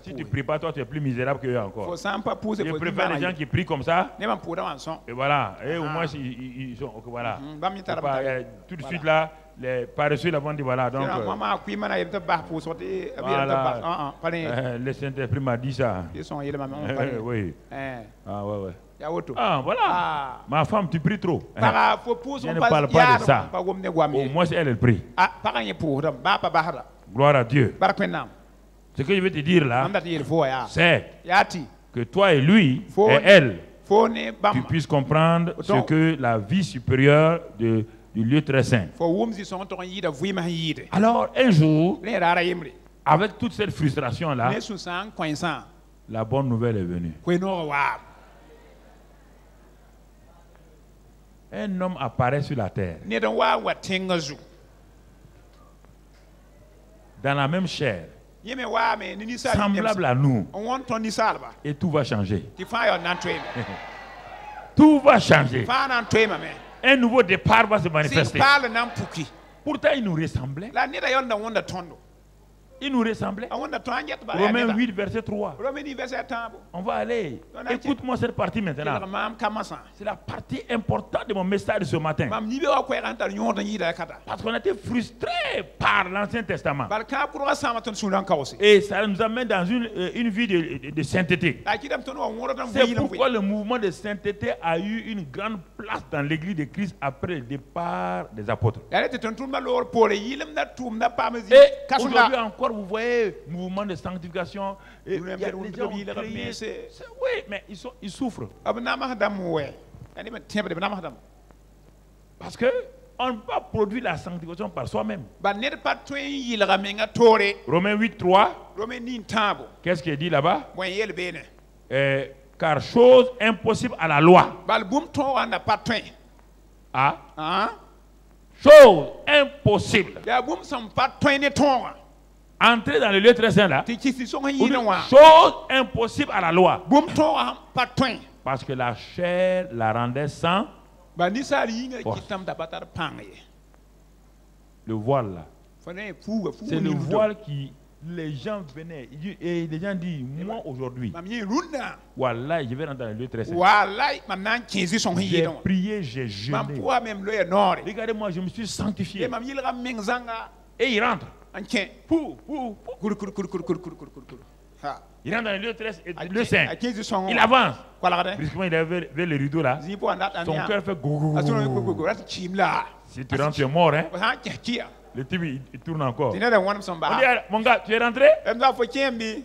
si tu ne pries pas, toi, tu es plus misérable qu'eux encore. Je préfère les gens qui prient comme ça. Et voilà. Et au moins, ils sont. Voilà. Tout de suite, là, les paresseux là vont dire, voilà. Donc, voilà. Le Saint-Esprit m'a dit ça. Oui. Ah, ouais. Ah, voilà. Ma femme, tu pries trop. Je ne parle pas de ça. Au moins, elle prie. Gloire à Dieu. Ce que je vais te dire là, c'est que toi et lui et elle, tu puisses comprendre ce que la vie supérieure du lieu très saint. Alors, un jour, avec toute cette frustration-là, la bonne nouvelle est venue. Un homme apparaît sur la terre, dans la même chair, semblable à nous, et tout va changer. Tout va changer. Un nouveau départ va se manifester. Pourtant, il nous ressemblait. Il nous ressemblait. Romains 8, verset 3. On va aller. Écoute-moi cette partie maintenant. C'est la partie importante de mon message de ce matin. Parce qu'on a été frustrés par l'Ancien Testament. Et ça nous amène dans une vie de sainteté. C'est pourquoi le mouvement de sainteté a eu une grande place dans l'église de Christ après le départ des apôtres. Et aujourd'hui encore, vous voyez, mouvement de sanctification. Et il y a des gens qui crient. Oui, mais ils souffrent. Parce qu'on ne peut pas produire la sanctification par soi-même. Romains 8, 3. Qu'est-ce qu'il dit là-bas? Car chose impossible à la loi. Ah? Chose impossible. Entrer dans le lieu très saint là, chose impossible à la loi. Parce que la chair la rendait sans force. Le voile là, c'est le voile qui, les gens venaient et les gens disent, moi aujourd'hui, voilà, je vais rentrer dans le lieu très saint. J'ai prié, j'ai jeûné. Regardez-moi, je me suis sanctifié. Et il rentre. Il rentre dans le lieu très saint. Il avance. Puisqu'il est vers le rideau là, son cœur fait gougou. Si tu rentres, tu es mort. Hein? Le type il tourne encore. On dit, mon gars, tu es rentré?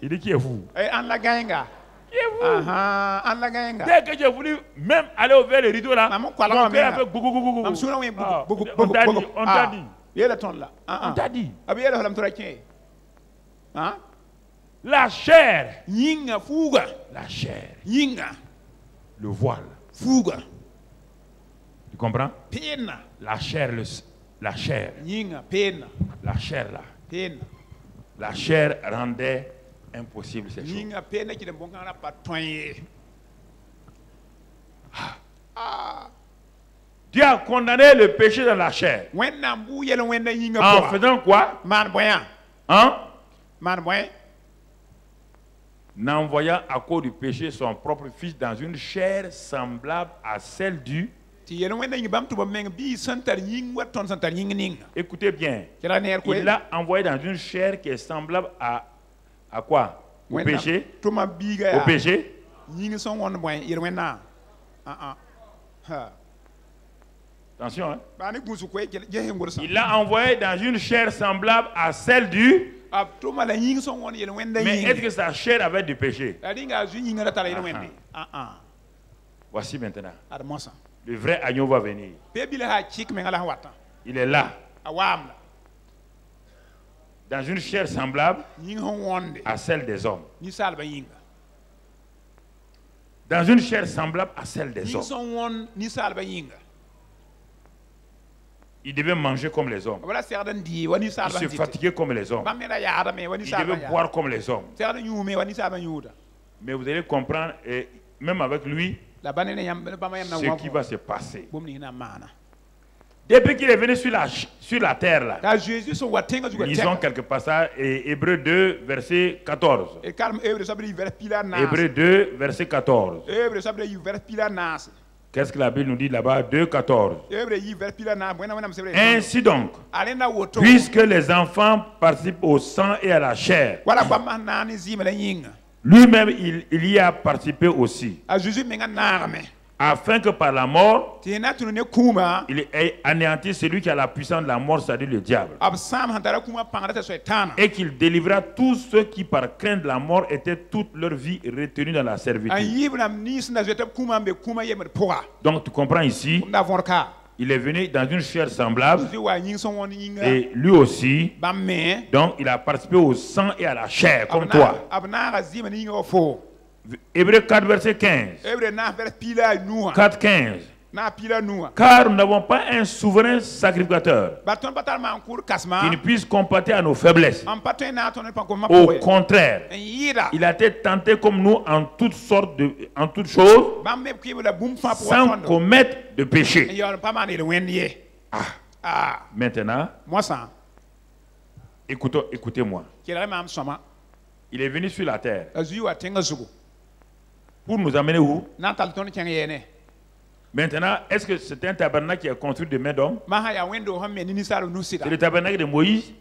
Il dit, qui est fou? Qui est fou? Dès que j'ai voulu même aller vers le rideau là, mon cœur a fait gougou. On t'a dit. On t'a dit. La chair. La chair. Le voile. Tu comprends? La chair. La chair. La chair là. La chair rendait impossible ces choses. Dieu a condamné le péché dans la chair. En faisant quoi? Hein? N'envoyant à cause du péché son propre fils dans une chair semblable à celle du. Écoutez bien. Il l'a envoyé dans une chair qui est semblable à quoi? Au péché. Au péché. Attention, hein? Il l'a envoyé dans une chair semblable à celle du. Mais est-ce que sa chair avait du péché? Voici maintenant. Le vrai agneau va venir. Il est là. Dans une chair semblable à celle des hommes. Dans une chair semblable à celle des hommes. Il devait manger comme les hommes. Il se fatiguait comme les hommes. Il devait boire comme les hommes. Mais vous allez comprendre, et même avec lui, ce qui va se passer. Depuis qu'il est venu sur la terre, là, lisons quelques passages, Hébreux 2, verset 14. Hébreux 2, verset 14. Qu'est-ce que la Bible nous dit là-bas? 2, 14. Ainsi donc, puisque les enfants participent au sang et à la chair, lui-même il y a participé aussi, afin que par la mort, il ait anéanti celui qui a la puissance de la mort, c'est-à-dire le diable. Et qu'il délivra tous ceux qui, par crainte de la mort, étaient toute leur vie retenus dans la servitude. Donc tu comprends ici, il est venu dans une chair semblable, et lui aussi, donc il a participé au sang et à la chair, comme toi. Hébreux 4, verset 15. 4, 15. Car nous n'avons pas un souverain sacrificateur qui ne puisse compatir à nos faiblesses. Au contraire, il a été tenté comme nous en toutes choses, sans commettre de péché. Maintenant, écoutez-moi. Il est venu sur la terre pour nous amener où? Maintenant, est-ce que c'est un tabernacle qui est construit de main d'homme? C'est le tabernacle de Moïse.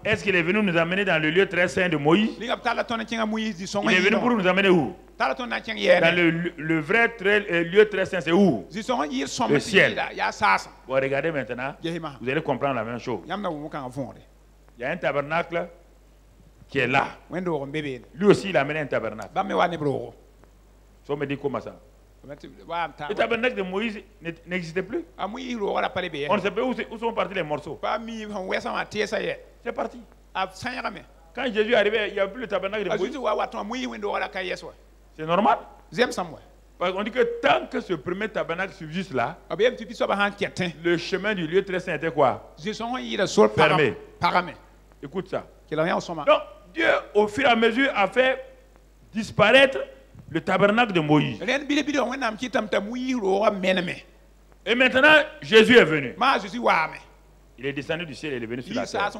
Est-ce qu'il est venu nous amener dans le lieu très saint de Moïse? Il est venu pour nous amener où? Dans le vrai lieu très saint, c'est où? Le ciel. Bon, regardez maintenant, vous allez comprendre la même chose. Il y a un tabernacle qui est là. Lui aussi, il a amené un tabernacle. Ça me dit comment ça? Le tabernacle de Moïse n'existait plus. On ne sait pas où sont partis les morceaux. C'est parti. Quand Jésus est arrivé, il n'y a plus le tabernacle de Moïse. C'est normal. Parce qu'on dit que tant que ce premier tabernacle subsiste là, le chemin du lieu très saint était quoi? Fermé. Écoute ça. Donc Dieu, au fur et à mesure, a fait disparaître le tabernacle de Moïse. Et maintenant, Jésus est venu. Il est descendu du ciel et il est venu sur la terre.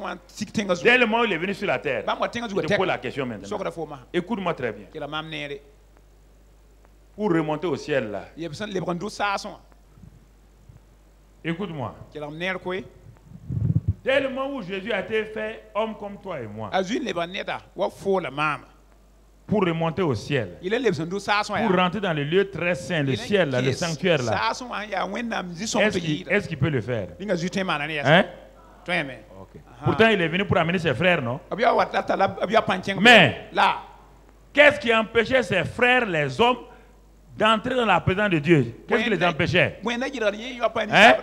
Dès le moment où il est venu sur la terre, je te pose la question maintenant. Écoute-moi très bien. Pour remonter au ciel là, écoute-moi. Dès le moment où Jésus a été fait homme comme toi et moi, pour remonter au ciel, pour rentrer dans le lieu très saint, le ciel, là, le sanctuaire là, est-ce qu'il peut le faire? Hein? Okay. Pourtant, il est venu pour amener ses frères, non? Mais, qu'est-ce qui empêchait ses frères, les hommes, d'entrer dans la présence de Dieu? Qu'est-ce qui les empêchait? Hein?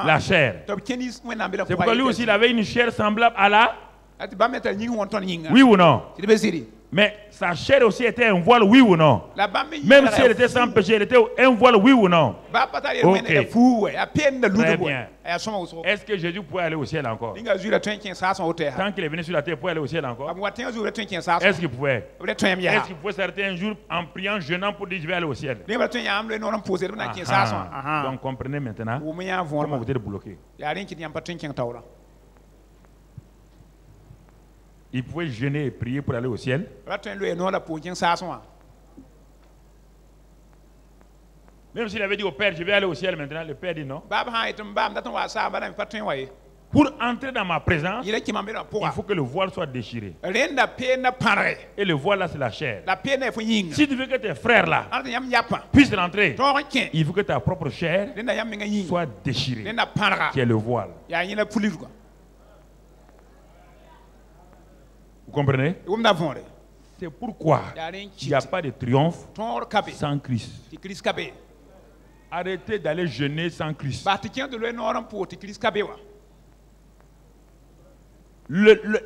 La chair. C'est pourquoi lui aussi, il avait une chair semblable à la... Oui ou non? Mais sa chair aussi était un voile, oui ou non? Même si elle était sans péché, elle était un voile, oui ou non? Ok. Très bien. Est-ce que Jésus pouvait aller au ciel encore? Tant qu'il est venu sur la terre, il pouvait aller au ciel encore? Est-ce qu'il pouvait? Est-ce qu'il pouvait s'arrêter un jour en priant, jeûnant pour dire je vais aller au ciel? Donc comprenez maintenant comment vous êtes bloqué. Il pouvait jeûner et prier pour aller au ciel. Même s'il avait dit au Père, je vais aller au ciel maintenant, le Père dit non. Pour entrer dans ma présence, il faut que le voile soit déchiré. Et le voile là, c'est la chair. Si tu veux que tes frères là puissent rentrer, il faut que ta propre chair soit déchirée, qui est le voile. Vous comprenez? C'est pourquoi il n'y a pas de triomphe sans Christ. Arrêtez d'aller jeûner sans Christ.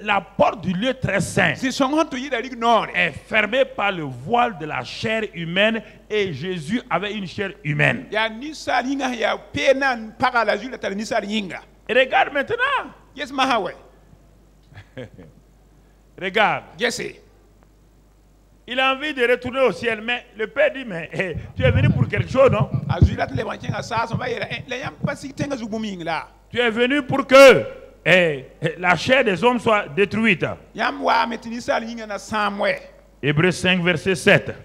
la porte du lieu très saint est fermée par le voile de la chair humaine et Jésus avait une chair humaine. Et regarde maintenant. Regarde. Il a envie de retourner au ciel, mais le Père dit, mais tu es venu pour quelque chose, non? Tu es venu pour que la chair des hommes soit détruite. Hébreux 5, verset 7.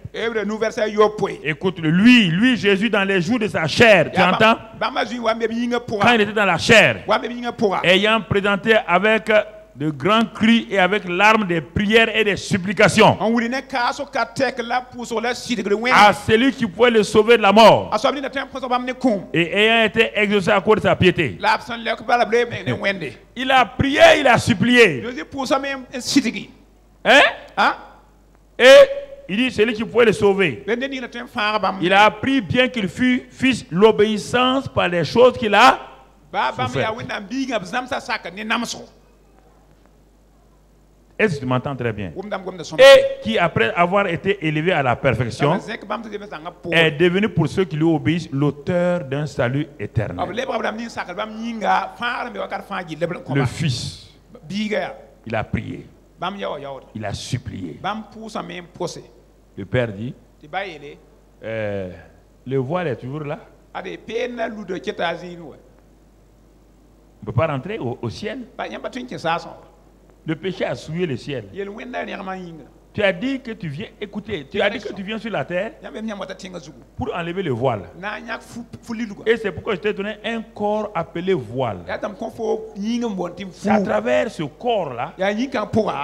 Écoute, lui, Jésus, dans les jours de sa chair, tu entends? Quand il était dans la chair, ayant présenté avec de grands cris et avec larmes des prières et des supplications à celui qui pouvait le sauver de la mort et ayant été exaucé à cause de sa piété. Il a prié, il a supplié. Hein? Et il dit celui qui pouvait le sauver. Il a appris bien qu'il fît l'obéissance par les choses qu'il a souffert. Est-ce que tu m'entends très bien? Et qui, après avoir été élevé à la perfection, est devenu pour ceux qui lui obéissent l'auteur d'un salut éternel. Le Fils, il a prié, il a supplié. Le Père dit, le voile est toujours là. On ne peut pas rentrer au ciel. Le péché a souillé le ciel. Tu as dit que tu viens écouter. Tu as dit que tu viens sur la terre pour enlever le voile. Et c'est pourquoi je t'ai donné un corps appelé voile. C'est à travers ce corps-là,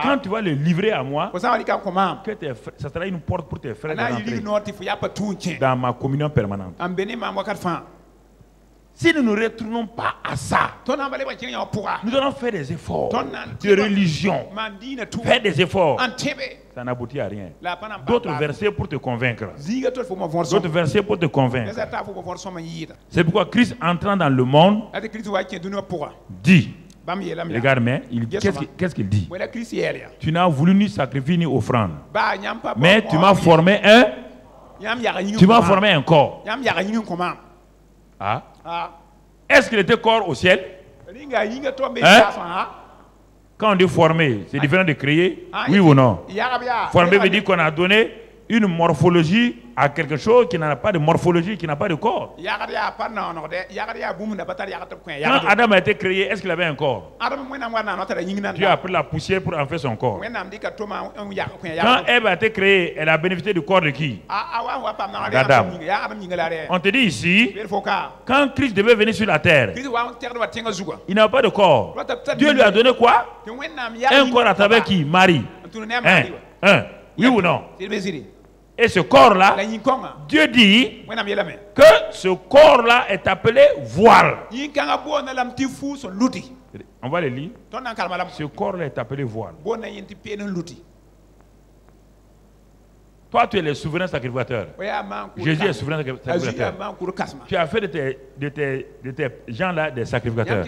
quand tu vas le livrer à moi, que ça sera une porte pour tes frères de dans ma communion permanente. Si nous ne retournons pas à ça, nous allons faire des efforts de religion, faire des efforts. Ça n'aboutit à rien. D'autres versets pour te convaincre. D'autres versets pour te convaincre. C'est pourquoi Christ entrant dans le monde dit, regarde, mais qu'est-ce qu'il dit? Tu n'as voulu ni sacrifice ni offrande, mais tu m'as formé un corps. Ah. Est-ce qu'il était corps au ciel? Hein? Quand on dit former, c'est différent de créer, oui ou non? Former veut dire qu'on a donné une morphologie à quelque chose qui n'a pas de morphologie, qui n'a pas de corps. Quand Adam a été créé, est-ce qu'il avait un corps? Dieu a pris la poussière pour en faire son corps. Quand Ève a été créée, elle a bénéficié du corps de qui? D'Adam. On te dit ici, quand Christ devait venir sur la terre, il n'a pas de corps. Dieu lui a donné quoi? Un corps à travers qui? Marie. Oui ou non? Et ce corps-là, Dieu dit que ce corps-là est appelé voile. On va le lire. Ce corps-là est appelé voile. Toi, tu es le souverain sacrificateur. Jésus est souverain sacrificateur. Tu as fait de tes gens-là des sacrificateurs.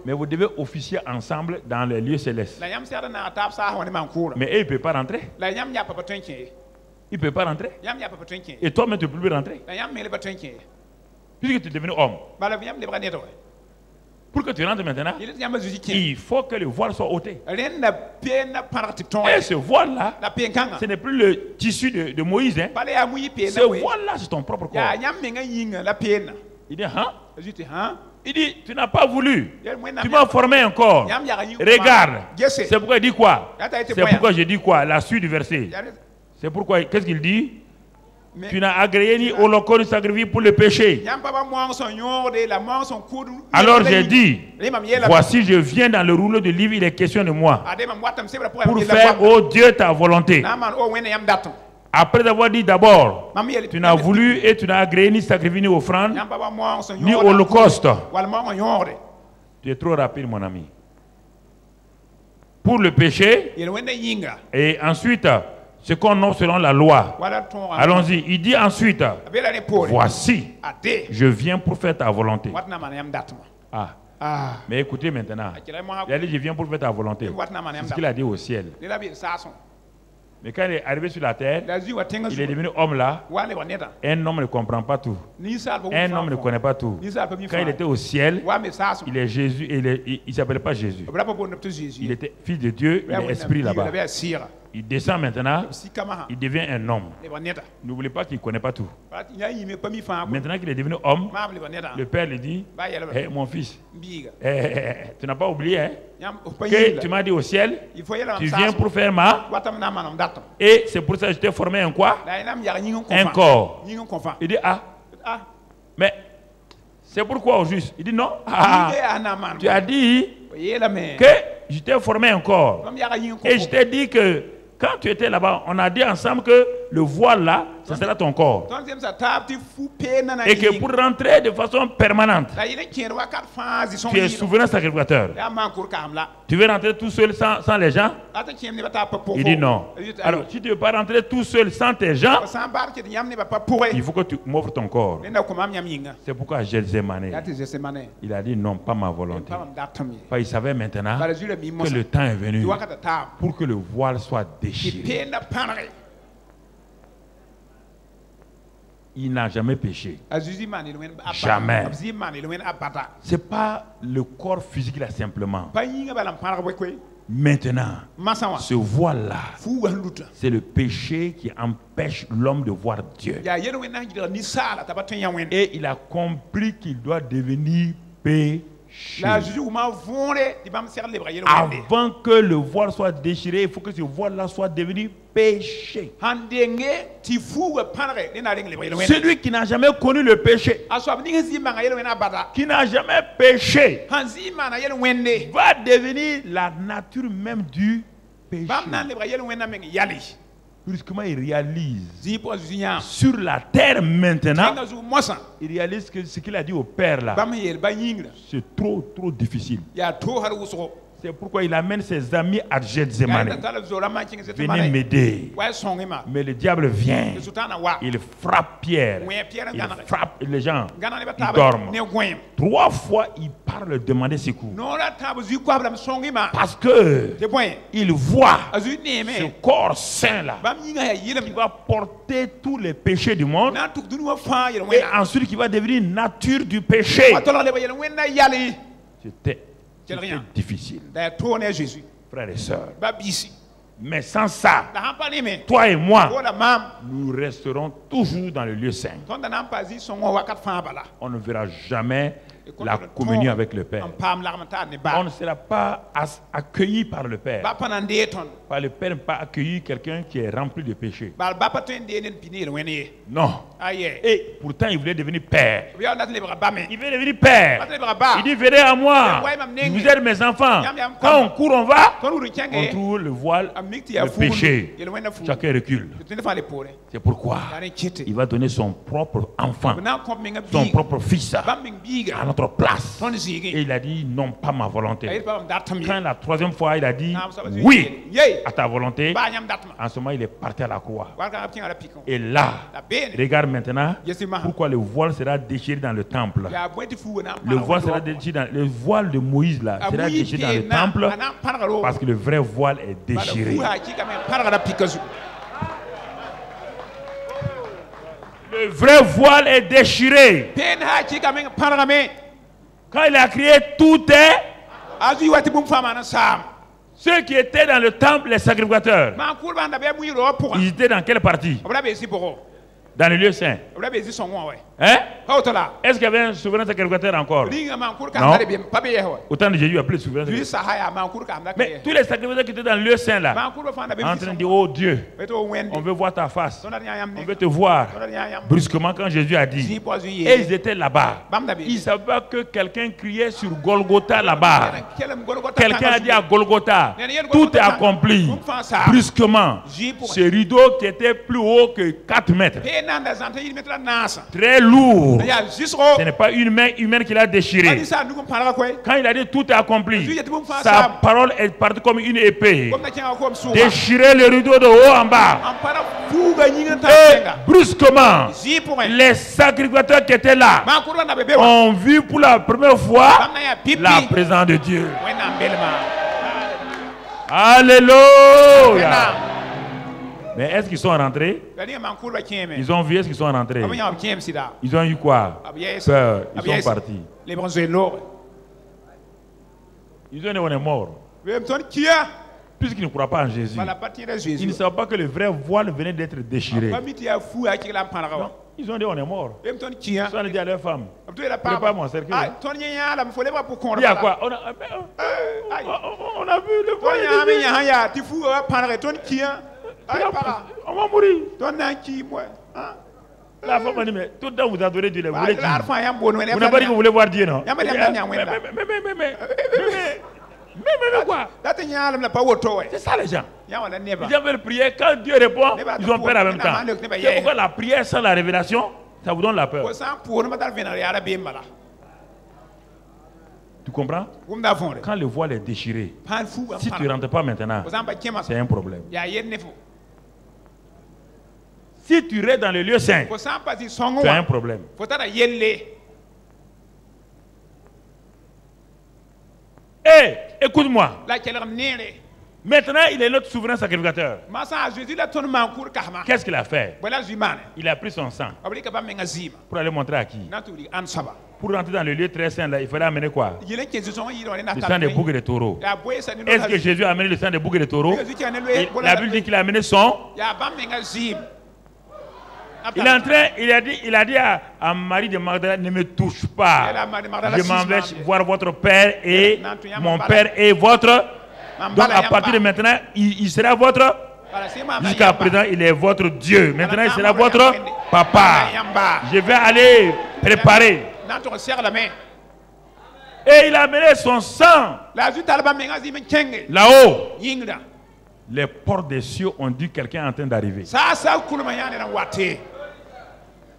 Mais vous devez officier ensemble dans les lieux célestes. Mais eux, ils ne peuvent pas rentrer. Il ne peut pas rentrer. Et toi-même, tu ne peux plus rentrer. Puisque tu es devenu homme. Pour que tu rentres maintenant, il faut que le voile soit ôté. Et ce voile-là, ce n'est plus le tissu de Moïse. Hein. Ce voile-là, c'est ton propre corps. Il dit, hein? Il dit, tu n'as pas voulu. Tu m'as formé un corps. Regarde. C'est pourquoi il dit quoi? C'est pourquoi je dis quoi? La suite du verset. C'est pourquoi, qu'est-ce qu'il dit? Tu n'as agréé ni holocauste ni sacrifice pour le péché. Alors j'ai dit, voici je viens dans le rouleau de livre, il est question de moi. Pour faire, ô Dieu, ta volonté. Après avoir dit d'abord, tu n'as voulu et tu n'as agréé ni sacrifice ni offrande, ni holocauste. Tu es trop rapide, mon ami. Pour le péché, et ensuite, ce qu'on offre selon la loi. Allons-y. Il dit ensuite, voici, je viens pour faire ta volonté. Mais écoutez maintenant. Il a dit, je viens pour faire ta volonté. C'est ce qu'il a dit au ciel. Mais quand il est arrivé sur la terre, il est devenu homme là. Un homme ne comprend pas tout. Un homme ne connaît pas tout. Quand il était au ciel, il est Jésus. Il ne s'appelait pas Jésus. Il était fils de Dieu, il est esprit là-bas. Il descend maintenant, il devient un homme. N'oubliez pas qu'il ne connaît pas tout. Maintenant qu'il est devenu homme, le père lui dit, hey, mon fils, tu n'as pas oublié hein, que tu m'as dit au ciel, tu viens pour faire ma... Et c'est pour ça que je t'ai formé un quoi? Un corps. Il dit, mais c'est pourquoi au juste? Il dit non. Tu as dit que je t'ai formé un corps. Et je t'ai dit que quand tu étais là-bas, on a dit ensemble que le voile là, ce sera ton corps. Et que pour rentrer de façon permanente, tu es souverain sacrificateur. Tu veux rentrer tout seul sans les gens? Il dit non. Alors, si tu ne veux pas rentrer tout seul sans tes gens, il faut que tu m'offres ton corps. C'est pourquoi Gethsémani, il a dit non, pas ma volonté. Il savait maintenant que le temps est venu pour que le voile soit déchiré. Il n'a jamais péché. Jamais. Ce n'est pas le corps physique là simplement. Maintenant, ce voile-là, c'est le péché qui empêche l'homme de voir Dieu. Et il a compris qu'il doit devenir péché. Avant que le voile soit déchiré, il faut que ce voile-là soit devenu péché. Celui qui n'a jamais connu le péché, qui n'a jamais péché, va devenir la nature même du péché. Brusquement, il réalise sur la terre maintenant, il réalise que ce qu'il a dit au Père là, c'est trop difficile. C'est pourquoi il amène ses amis à Gethsémani. Venez m'aider. Mais le diable vient. Il frappe Pierre. Il frappe les gens. Ils dorment. 3 fois, il part leur demander secours. Parce que il voit ce corps saint là qui va porter tous les péchés du monde. Et ensuite qui va devenir nature du péché. C'était difficile. Frères et sœurs. Mais sans ça, toi et moi, nous resterons toujours dans le lieu saint. On ne verra jamais la communion avec le Père. On ne sera pas accueilli par le Père. Par le Père n'a pas accueilli quelqu'un qui est rempli de péché. Non. Et pourtant, il voulait devenir Père. Il veut devenir Père. Il dit, venez à moi. Vous êtes mes enfants. Quand on court, on va. On trouve le voile, le péché. Chacun recule. C'est pourquoi il va donner son propre enfant, son propre fils à notre place. Et il a dit, non, pas ma volonté. Quand la 3e fois, il a dit, oui, à ta volonté, en ce moment, il est parti à la croix. Et là, regarde maintenant pourquoi le voile sera déchiré dans le temple. Le voile sera déchiré dans le voile de Moïse là sera déchiré dans le temple parce que le vrai voile est déchiré. Le vrai voile est déchiré. Quand il a crié, tout est. Ceux qui étaient dans le temple, les sacrificateurs, ils étaient dans quelle partie? Dans le lieu saint. Hein? Est-ce qu'il y avait un souverain sacrificateur encore? Non. Autant de Jésus, il n'y a plus de souverain sacrificateur. Mais tous les sacrificateurs qui étaient dans le lieu saint là, en train de dire, oh Dieu, on veut voir ta face. On veut te voir. Brusquement, quand Jésus a dit, et ils étaient là-bas. Ils ne savaient pas que quelqu'un criait sur Golgotha là-bas. Quelqu'un a dit à Golgotha, tout est accompli. Brusquement, ce rideau qui était plus haut que 4 mètres, très lourd, lourd. Ce n'est pas une main humaine qui l'a déchiré. Quand il a dit tout est accompli, sa parole est partie comme une épée. Déchirer le rideau de haut en bas. Et brusquement, les sacrificateurs qui étaient là ont vu pour la première fois la présence de Dieu. Alléluia. Mais est-ce qu'ils sont rentrés? Ils ont vu, est-ce qu'ils sont rentrés? Ils ont eu quoi? Peur. Ils sont partis. Ils ont dit on est mort. Puisqu'ils ne croient pas en Jésus, ils ne savent pas que le vrai voile venait d'être déchiré. Non, ils ont dit on est mort. Ils ont dit à leur femme, prépare mon cercueil. Il y a quoi? On a vu le voile. On va mourir. La femme a dit, mais tout le temps vous adorez Dieu, vous voulez Dieu. Vous n'avez pas dit que vous voulez voir Dieu, non? Mais quoi? C'est ça les gens. Ils veulent prier, quand Dieu répond, ils ont peur en même temps. C'est pourquoi la prière sans la révélation, ça vous donne la peur. Tu comprends? Quand le voile est déchiré, si tu ne rentres pas maintenant, c'est un problème. Si tu restes dans le lieu saint, tu as un problème. Hey, écoute-moi. Maintenant, il est notre souverain sacrificateur. Qu'est-ce qu'il a fait? Il a pris son sang. Pour aller montrer à qui? Pour rentrer dans le lieu très saint, là, il fallait amener quoi? Le sang des boucs et des taureaux. Est-ce que Jésus a amené le sang des boucs et des taureaux? La Bible dit qu'il a amené son. Il est en train, il a dit à Marie de Magdalene, ne me touche pas. Je m'en vais voir votre père et mon père et votre. Donc à partir de maintenant, il sera votre. Jusqu'à présent, il est votre Dieu. Maintenant, il sera votre papa. Je vais aller préparer. Et il a amené son sang là-haut. Les portes des cieux ont dit quelqu'un est en train d'arriver.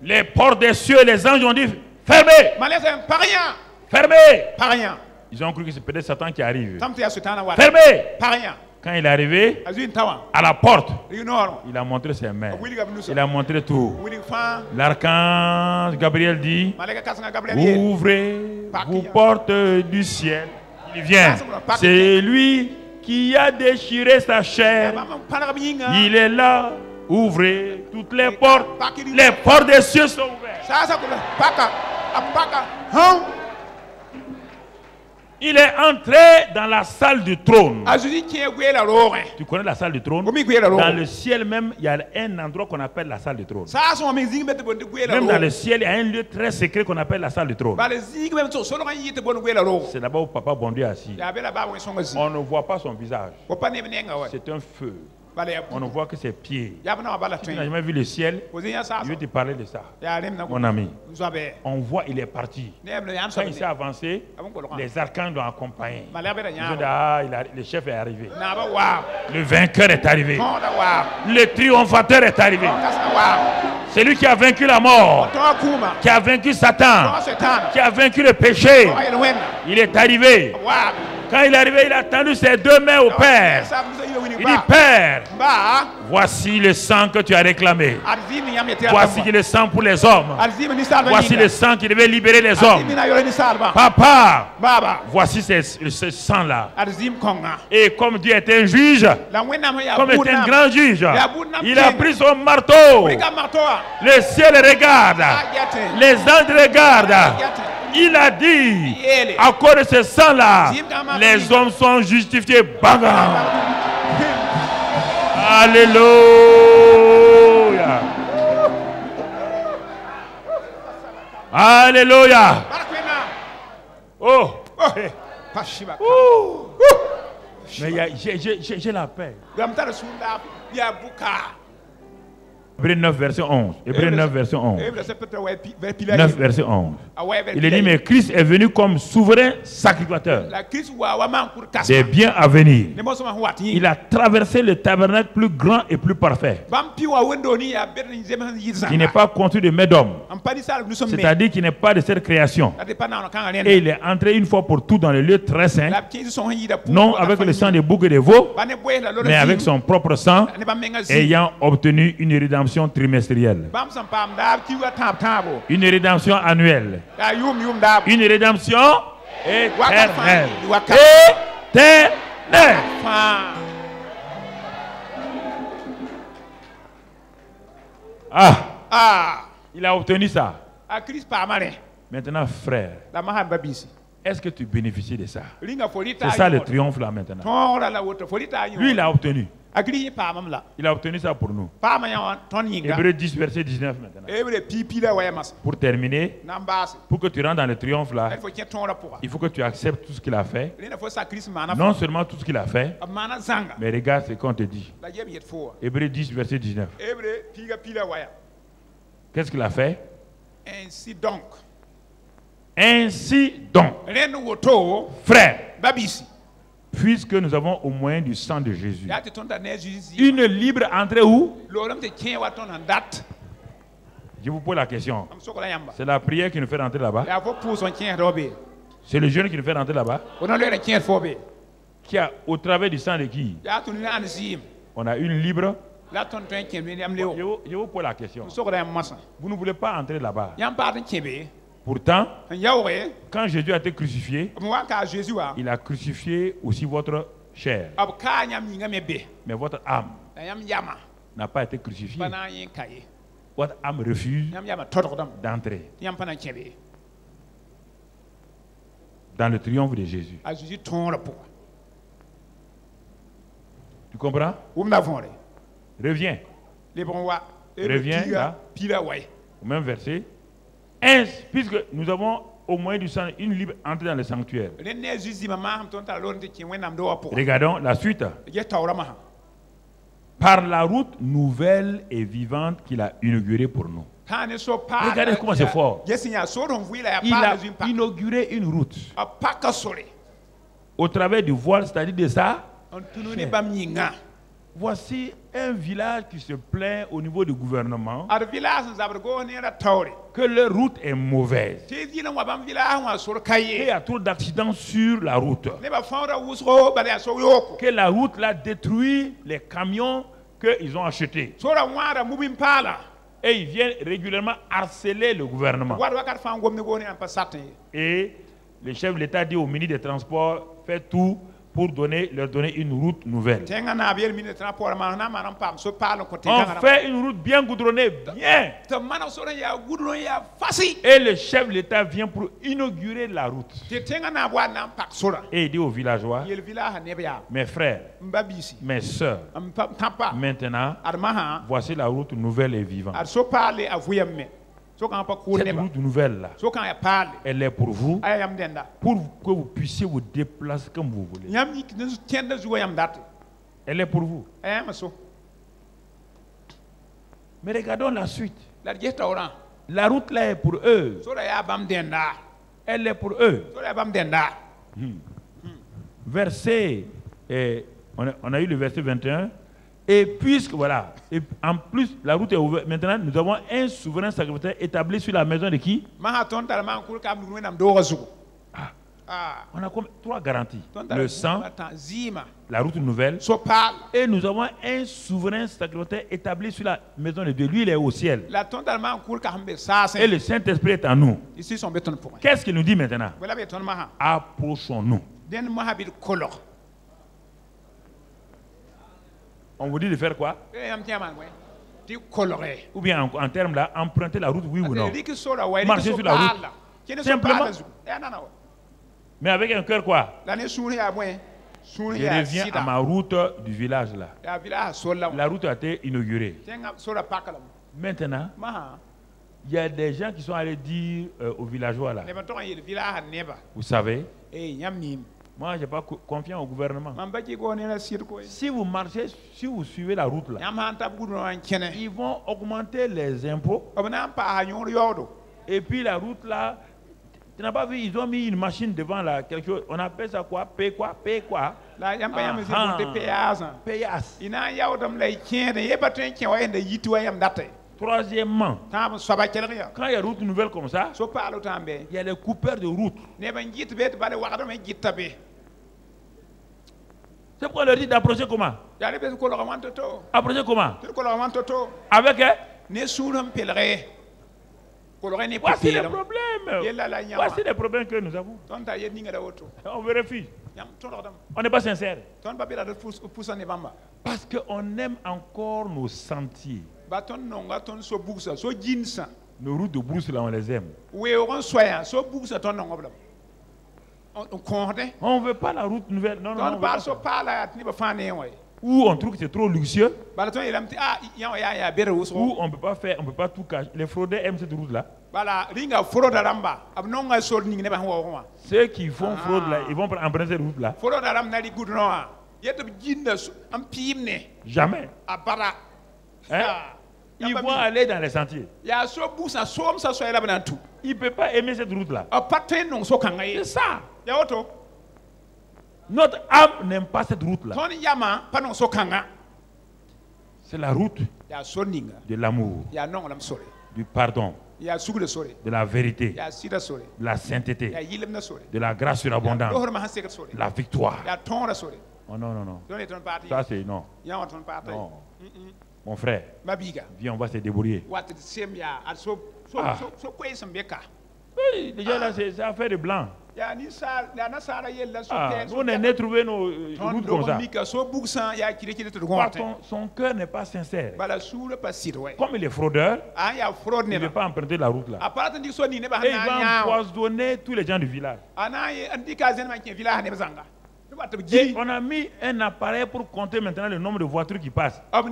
Les portes des cieux, les anges ont dit fermez. Fermez. Ils ont cru que c'est peut-être Satan qui arrive. Fermez. Quand il est arrivé à la porte, il a montré ses mains. Il a montré tout. L'archange Gabriel dit ouvrez vos portes du ciel. Il vient. C'est lui qui a déchiré sa chair. Il est là. Ouvrez toutes les portes. Les portes des cieux sont ouvertes. Il est entré dans la salle du trône. Tu connais la salle du trône? Dans le ciel même, il y a un endroit qu'on appelle la salle du trône. Même dans le ciel, il y a un lieu très secret qu'on appelle la salle du trône. C'est là-bas où Papa bon Dieu est assis. On ne voit pas son visage. C'est un feu. On ne voit que ses pieds. Tu n'as jamais vu le ciel. Je vais te parler de ça. Mon ami. On voit il est parti. Quand il s'est avancé, les archanges l'ont accompagné. Le chef est arrivé. Le vainqueur est arrivé. Le triomphateur est arrivé. C'est lui qui a vaincu la mort, qui a vaincu Satan, qui a vaincu le péché. Il est arrivé. Quand il est arrivé, il a tendu ses deux mains au Père. Il dit, Père, voici le sang que tu as réclamé. Voici le sang pour les hommes. Voici le sang qui devait libérer les hommes. Papa, voici ce sang-là. Et comme Dieu est un juge, comme est un grand juge, il a pris son marteau. Le ciel regarde. Les anges regardent. Il a dit, à cause de ce sang-là, les hommes sont justifiés. Banga. Alléluia. Alléluia. Oh. Mais j'ai la paix. Hébreux 9, verset 11. Hébreux 9, verset 11. 9, verset 11. Il est dit, mais Christ est venu comme souverain sacrificateur des biens à venir. Il a traversé le tabernacle plus grand et plus parfait, qui n'est pas construit de main d'homme, c'est-à-dire qui n'est pas de cette création. Et il est entré une fois pour tout dans le lieu très saint, non avec le sang des boucs et des veaux, mais avec son propre sang, ayant obtenu une rédemption trimestrielle, une rédemption annuelle, une rédemption éternelle. Éternelle. Il a obtenu ça. Maintenant, frère, est-ce que tu bénéficies de ça? C'est ça le triomphe là maintenant. Lui, il a obtenu. Il a obtenu ça pour nous. Hébreux 10, verset 19 maintenant. Pour terminer, pour que tu rentres dans le triomphe là, il faut que tu acceptes tout ce qu'il a fait. Non seulement tout ce qu'il a fait, mais regarde ce qu'on te dit. Hébreux 10, verset 19. Qu'est-ce qu'il a fait? Ainsi donc. Ainsi donc. Frère. Puisque nous avons au moyen du sang de Jésus une libre entrée où? Je vous pose la question. C'est la prière qui nous fait rentrer là-bas? C'est le jeûne qui nous fait rentrer là-bas? Qui a, au travers du sang de qui? On a une libre. Je vous pose la question. Vous ne voulez pas entrer là-bas. Pourtant, quand Jésus a été crucifié, il a crucifié aussi votre chair. Mais votre âme n'a pas été crucifiée. Votre âme refuse d'entrer dans le triomphe de Jésus. Tu comprends? Reviens. Reviens là, au même verset. Puisque nous avons au moyen du sang une libre entrée dans le sanctuaire. Regardons la suite. Par la route nouvelle et vivante qu'il a inaugurée pour nous. Regardez comment c'est fort. Il a inauguré une route au travers du voile, c'est-à-dire de ça. Voici un village qui se plaint au niveau du gouvernement que leur route est mauvaise. Et il y a trop d'accidents sur la route. Que la route là détruit les camions qu'ils ont achetés. Et ils viennent régulièrement harceler le gouvernement. Et le chef de l'État dit au ministre des Transports, faites tout pour leur donner une route nouvelle. On fait une route bien goudronnée, bien. Et le chef de l'État vient pour inaugurer la route. Et il dit aux villageois, mes frères, mes soeurs, maintenant, voici la route nouvelle et vivante. Cette route nouvelle là, elle est pour vous, pour que vous puissiez vous déplacer comme vous voulez. Elle est pour vous. Mais regardons la suite. La route là est pour eux. Elle est pour eux. Verset, on a eu le verset 21. Et puisque, voilà, et en plus, la route est ouverte. Maintenant, nous avons un souverain sacrificateur établi sur la maison de qui? On a comme 3 garanties. Le sang, la route nouvelle, et nous avons un souverain sacrificateur établi sur la maison de Dieu. Lui, il est au ciel. Et le Saint-Esprit est en nous. Qu'est-ce qu'il nous dit maintenant? Approchons-nous. On vous dit de faire quoi? Ou bien en termes là, emprunter la route, oui ou non? Marcher sur la route. Simplement. Mais avec un cœur quoi? Je reviens à ma route du village là. La route a été inaugurée. Maintenant, il y a des gens qui sont allés dire aux villageois là, vous savez, Moi, je n'ai pas confiance au gouvernement. Si vous marchez, si vous suivez la route là, ils vont augmenter les impôts. Et puis la route là, tu n'as pas vu, ils ont mis une machine devant là, quelque chose. On appelle ça quoi? Paye quoi? Paye quoi? Troisièmement, quand il y a route nouvelle comme ça, il y a les coupeurs de route. C'est pourquoi on leur dit d'approcher comment? Approcher comment? Avec voici les problèmes. Voici les problèmes que nous avons. On vérifie. On n'est pas sincère. Parce qu'on aime encore nos sentiers. Nos routes de brousse là, on les aime. On ne veut pas la route nouvelle. Non, non, non. Ou on trouve que c'est trop luxueux. Ou on ne peut pas faire, on peut pas tout cacher. Les fraudeurs aiment cette route-là. Ceux qui font fraude là, ils vont emprunter cette route-là. Jamais. Hein? Ils vont aller dans les sentiers. Il ne peut pas aimer cette route-là. C'est ça. Notre âme n'aime pas cette route-là. C'est la route de l'amour, du pardon, de la vérité, de la sainteté, de la grâce surabondante, de la victoire. Oh non, non, non. Ça c'est non. Non. Mon frère, viens, on va se débrouiller. Oui, déjà là, c'est affaire de blanc. On est né trouver nos routes comme ça. Son cœur n'est pas sincère. Comme il est fraudeur, il ne veut pas emprunter la route là. Et il va empoisonner tous les gens du village. Et on a mis un appareil pour compter maintenant le nombre de voitures qui passent. À la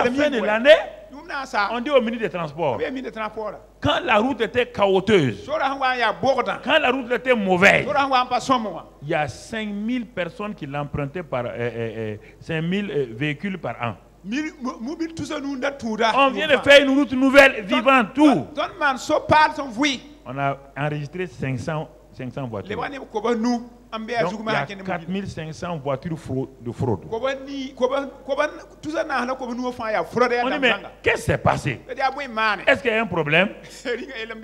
fin de l'année, on dit au ministre des Transports, quand la route était chaoteuse, quand la route était mauvaise, il y a 5000 personnes qui l'empruntaient par 5000 véhicules par an. On vient de faire une route nouvelle, vivante, tout. On a enregistré 500 voitures. Donc, il y a 4500 voitures de fraude. On dit, mais qu'est-ce qui s'est passé? Est-ce qu'il y a un problème?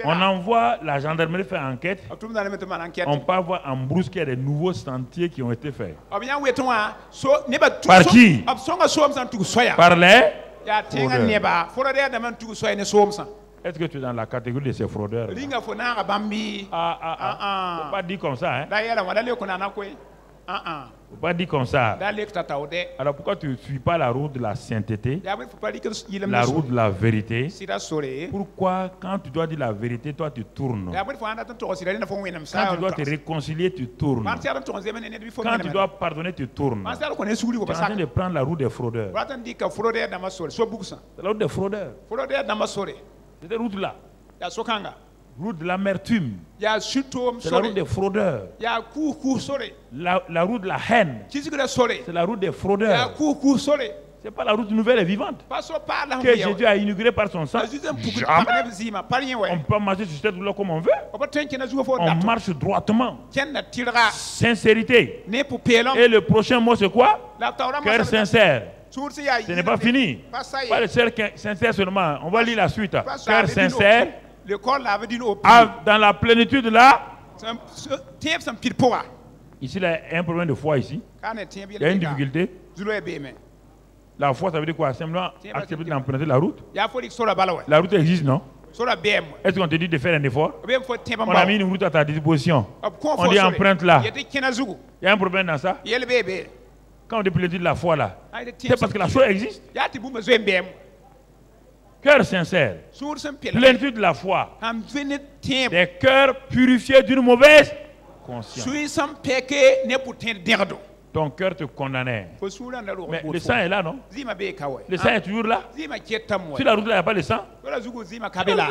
On envoie la gendarmerie faire enquête. On peut voir en brousse qu'il y a des nouveaux sentiers qui ont été faits. Par qui? Par les fraudeurs. Est-ce que tu es dans la catégorie de ces fraudeurs? Faut pas dire comme ça, hein? Faut pas dire comme ça. Alors pourquoi tu ne suis pas la route de la sainteté, la route de la vérité? Pourquoi quand tu dois dire la vérité, toi tu tournes? Quand tu dois te réconcilier, tu tournes. Quand tu dois pardonner, tu tournes. Tu es en train de prendre la route des fraudeurs. C'est la route des fraudeurs. Cette route-là, route de l'amertume, c'est la route des fraudeurs. La route de la haine, c'est la route des fraudeurs. Ce n'est pas la route nouvelle et vivante que Jésus a inaugurée par son sang. Jamais. On peut marcher sur cette route-là comme on veut. On marche droitement. Sincérité. Et le prochain mot, c'est quoi? Cœur sincère. Ce n'est pas fini. Pas le seul sincère seulement. On va lire la suite. Cœur sincère. Dans la plénitude là. Ici, il y a un problème de foi ici. Il y a une difficulté. La foi, ça veut dire quoi? Simplement accepter d'emprunter la route. La route existe, non? Est-ce qu'on te dit de faire un effort? On a mis une route à ta disposition. On dit emprunte là. Il y a un problème dans ça? Quand on dit plénitude de la foi là, c'est parce que la foi existe. Cœur sincère, plénitude de la foi, des cœurs purifiés d'une mauvaise conscience. ton cœur te condamnait. Mais le sang est là, non? Le sang est toujours là. Sur la route, là, il n'y a pas de sang. Là,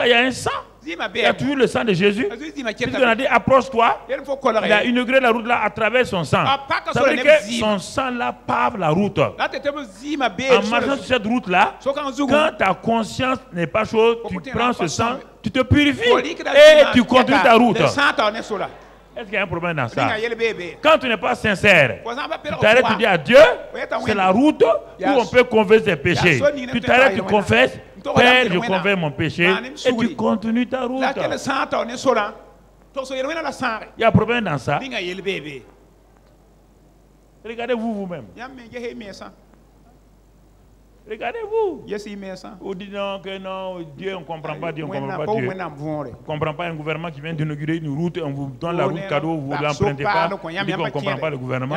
il y a un sang. Il y a toujours le sang de Jésus. Jésus a dit, approche-toi. Il a inauguré la route là à travers son sang. Ça veut dire que son sang là pave la route. En marchant sur cette route là, quand ta conscience n'est pas chaude, tu prends ce sang, tu te purifies et tu continues ta route. Est-ce qu'il y a un problème dans ça? Quand tu n'es pas sincère, tu t'arrêtes, tu dis à Dieu, c'est la route où on peut confesser ses péchés. Tu t'arrêtes, tu confesses, Père, je confesse mon péché, et tu continues ta route. Il y a un problème dans ça. Regardez-vous vous-même. Regardez-vous. Vous dites non, que non, Dieu, on ne comprend pas Dieu, on ne comprend pas Dieu. On ne comprend pas un gouvernement qui vient d'inaugurer une route, on vous donne la route cadeau, vous ne l'empruntez pas. On dit qu'on ne comprend pas le gouvernement.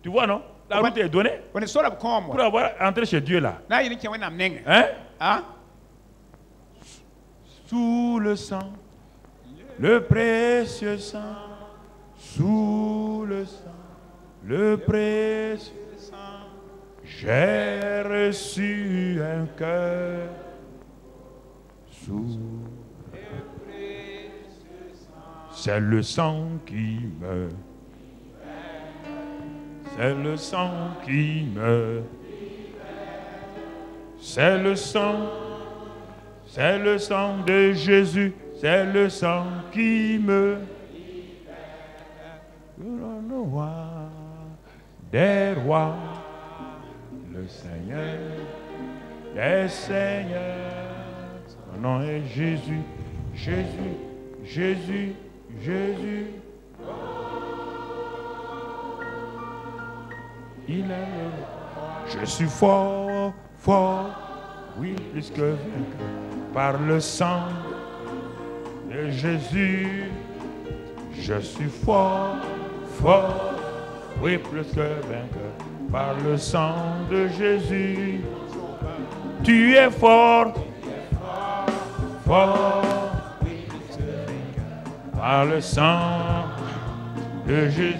Tu vois, non? La route est donnée pour avoir entré chez Dieu là. Hein? Sous le sang, le précieux sang, sous le sang. Le précieux sang, j'ai reçu un cœur sous le précieux sang. C'est le sang qui me, c'est le sang qui me, c'est le sang de Jésus, c'est le sang qui me. Des rois, le Seigneur des seigneurs, son nom est Jésus, Jésus, Jésus, Jésus. Il est, je suis fort, fort, oui, plus que vainqueur, par le sang de Jésus. Je suis fort, fort. Oui, plus que vainqueur, par le sang de Jésus. Tu es fort, fort, oui, plus que vainqueur, par le sang de Jésus.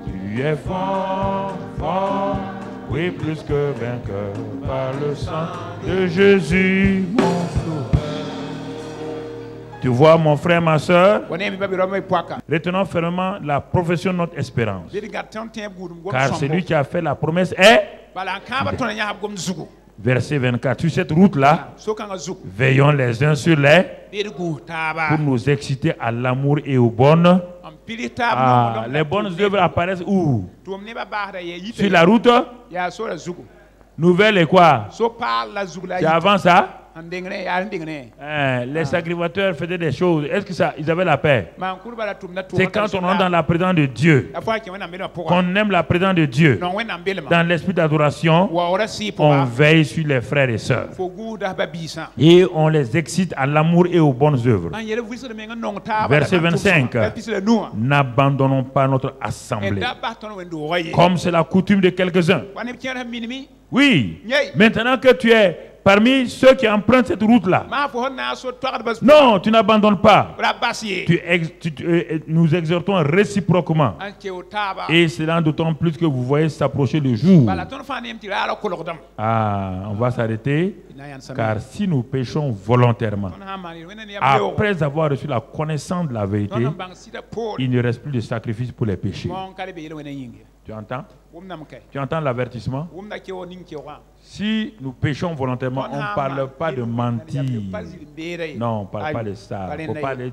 Tu es fort, fort, oui, plus que vainqueur, par le sang de Jésus, mon sauveur. Tu vois, mon frère, ma soeur, retenons fermement la profession de notre espérance. Car celui qui a fait la promesse est... Verset 24. Sur cette route-là, veillons les uns sur les... pour nous exciter à l'amour et aux bonnes... les bonnes œuvres apparaissent où? Sur la route. Nouvelle et quoi? Tu avances ça? Les sacrificateurs faisaient des choses. Est-ce que ça, ils avaient la paix? C'est quand on entre dans la présence de Dieu, qu'on aime la présence de Dieu, dans l'esprit d'adoration, on veille sur les frères et sœurs. Et on les excite à l'amour et aux bonnes œuvres. Verset 25. N'abandonnons pas notre assemblée, comme c'est la coutume de quelques-uns. Oui, maintenant que tu es parmi ceux qui empruntent cette route-là. Non, tu n'abandonnes pas. Nous exhortons réciproquement. Et cela d'autant plus que vous voyez s'approcher le jour. On va s'arrêter. Car si nous péchons volontairement, après avoir reçu la connaissance de la vérité, il ne reste plus de sacrifice pour les péchés. Tu entends? Tu entends l'avertissement? Si nous péchons volontairement, on ne parle pas de mentir. Non, on ne parle pas de ça. On ne parle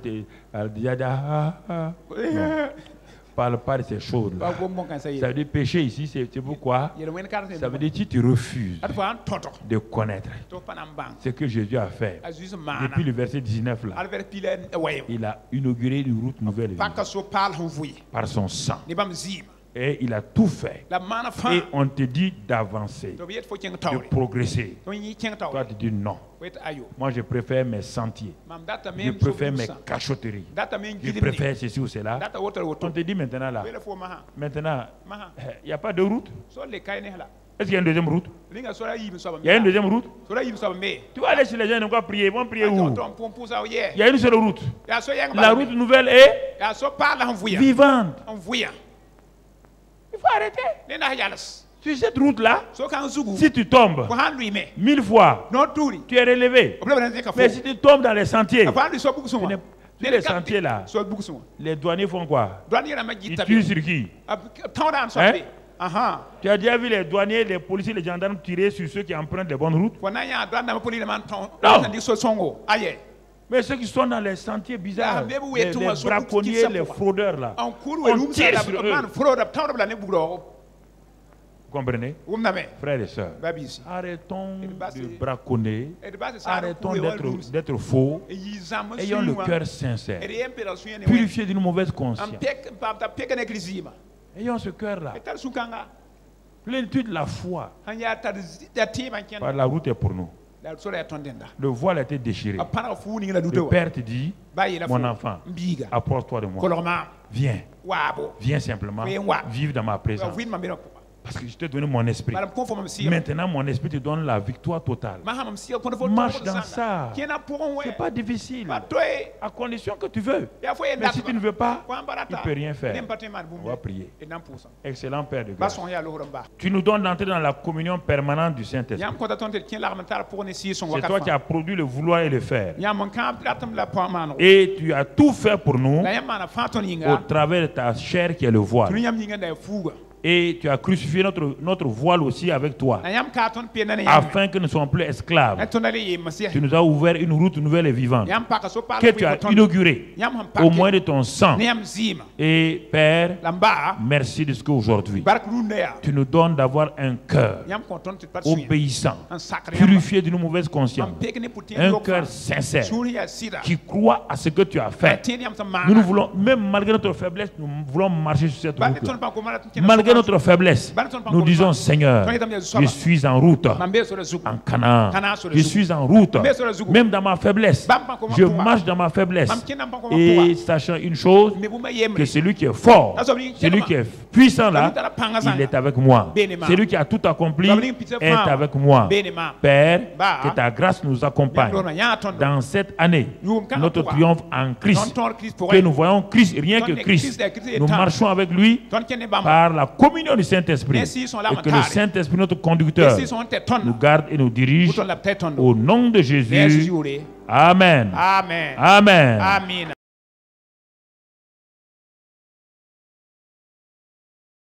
parle pas de ces choses-là. Ça veut dire pécher ici, c'est pourquoi? Ça veut dire que tu refuses de connaître ce que Jésus a fait. Depuis le verset 19 là, il a inauguré une route nouvelle par son sang. Et il a tout fait. Et on te dit d'avancer, de progresser. Toi, tu dis non. Moi, je préfère mes sentiers. Je préfère mes cachotteries. Je préfère ceci ou cela. On te dit maintenant là. Maintenant, il n'y a pas de route. Est-ce qu'il y a une deuxième route? Il y a une deuxième route? Tu vas aller chez les gens, ils vont pas prier. Ils vont prier où? Il y a une seule route. La route nouvelle est vivante. Il faut arrêter. Sur cette route-là, si tu tombes 1000 fois, tu es relevé. Mais si tu tombes dans les sentiers, sur les sentiers là, les douaniers font quoi? Ils tuent sur qui? Hein? Tu as déjà vu les douaniers, les policiers, les gendarmes tirer sur ceux qui empruntent les bonnes routes? Non. Mais ceux qui sont dans les sentiers bizarres, les braconniers, les fraudeurs là, on tire sur eux. Vous comprenez? Frères et sœurs, arrêtons de braconner, arrêtons d'être faux, ayons le cœur sincère, purifié d'une mauvaise conscience. Ayons ce cœur-là, plénitude de la foi. Par la route est pour nous. Le voile a été déchiré. Le Père te dit, mon enfant, approche-toi de moi. Viens. Viens simplement. Vive dans ma présence. Parce que je t'ai donné mon esprit. Maintenant, mon esprit te donne la victoire totale. Marche dans ça. Ce n'est pas difficile. À condition que tu veux. Mais si tu ne veux pas, tu ne peux rien faire. On va prier. Excellent Père de grâce. Tu nous donnes d'entrer dans la communion permanente du Saint-Esprit. C'est toi qui as produit le vouloir et le faire. Et tu as tout fait pour nous au travers de ta chair qui est le voile. Et tu as crucifié notre voile aussi avec toi, afin que nous ne soyons plus esclaves. Tu nous as ouvert une route nouvelle et vivante, que tu as inaugurée au moyen de ton sang. Et Père, merci de ce qu'aujourd'hui, tu nous donnes d'avoir un cœur obéissant, purifié d'une mauvaise conscience, un cœur sincère, qui croit à ce que tu as fait. Nous voulons, même malgré notre faiblesse, nous voulons marcher sur cette route. Malgré notre faiblesse, nous disons Seigneur, je suis en route en Canaan, je suis en route même dans ma faiblesse, je marche dans ma faiblesse, et sachant une chose, que celui qui est fort, celui qui est puissant là, il est avec moi. Celui qui a tout accompli est avec moi. Père, que ta grâce nous accompagne dans cette année, notre triomphe en Christ, que nous voyons Christ, rien que Christ, nous marchons avec lui par la communion du Saint-Esprit, et que le Saint-Esprit, notre conducteur, nous garde et nous dirige au nom de Jésus. Amen. Amen. Amen.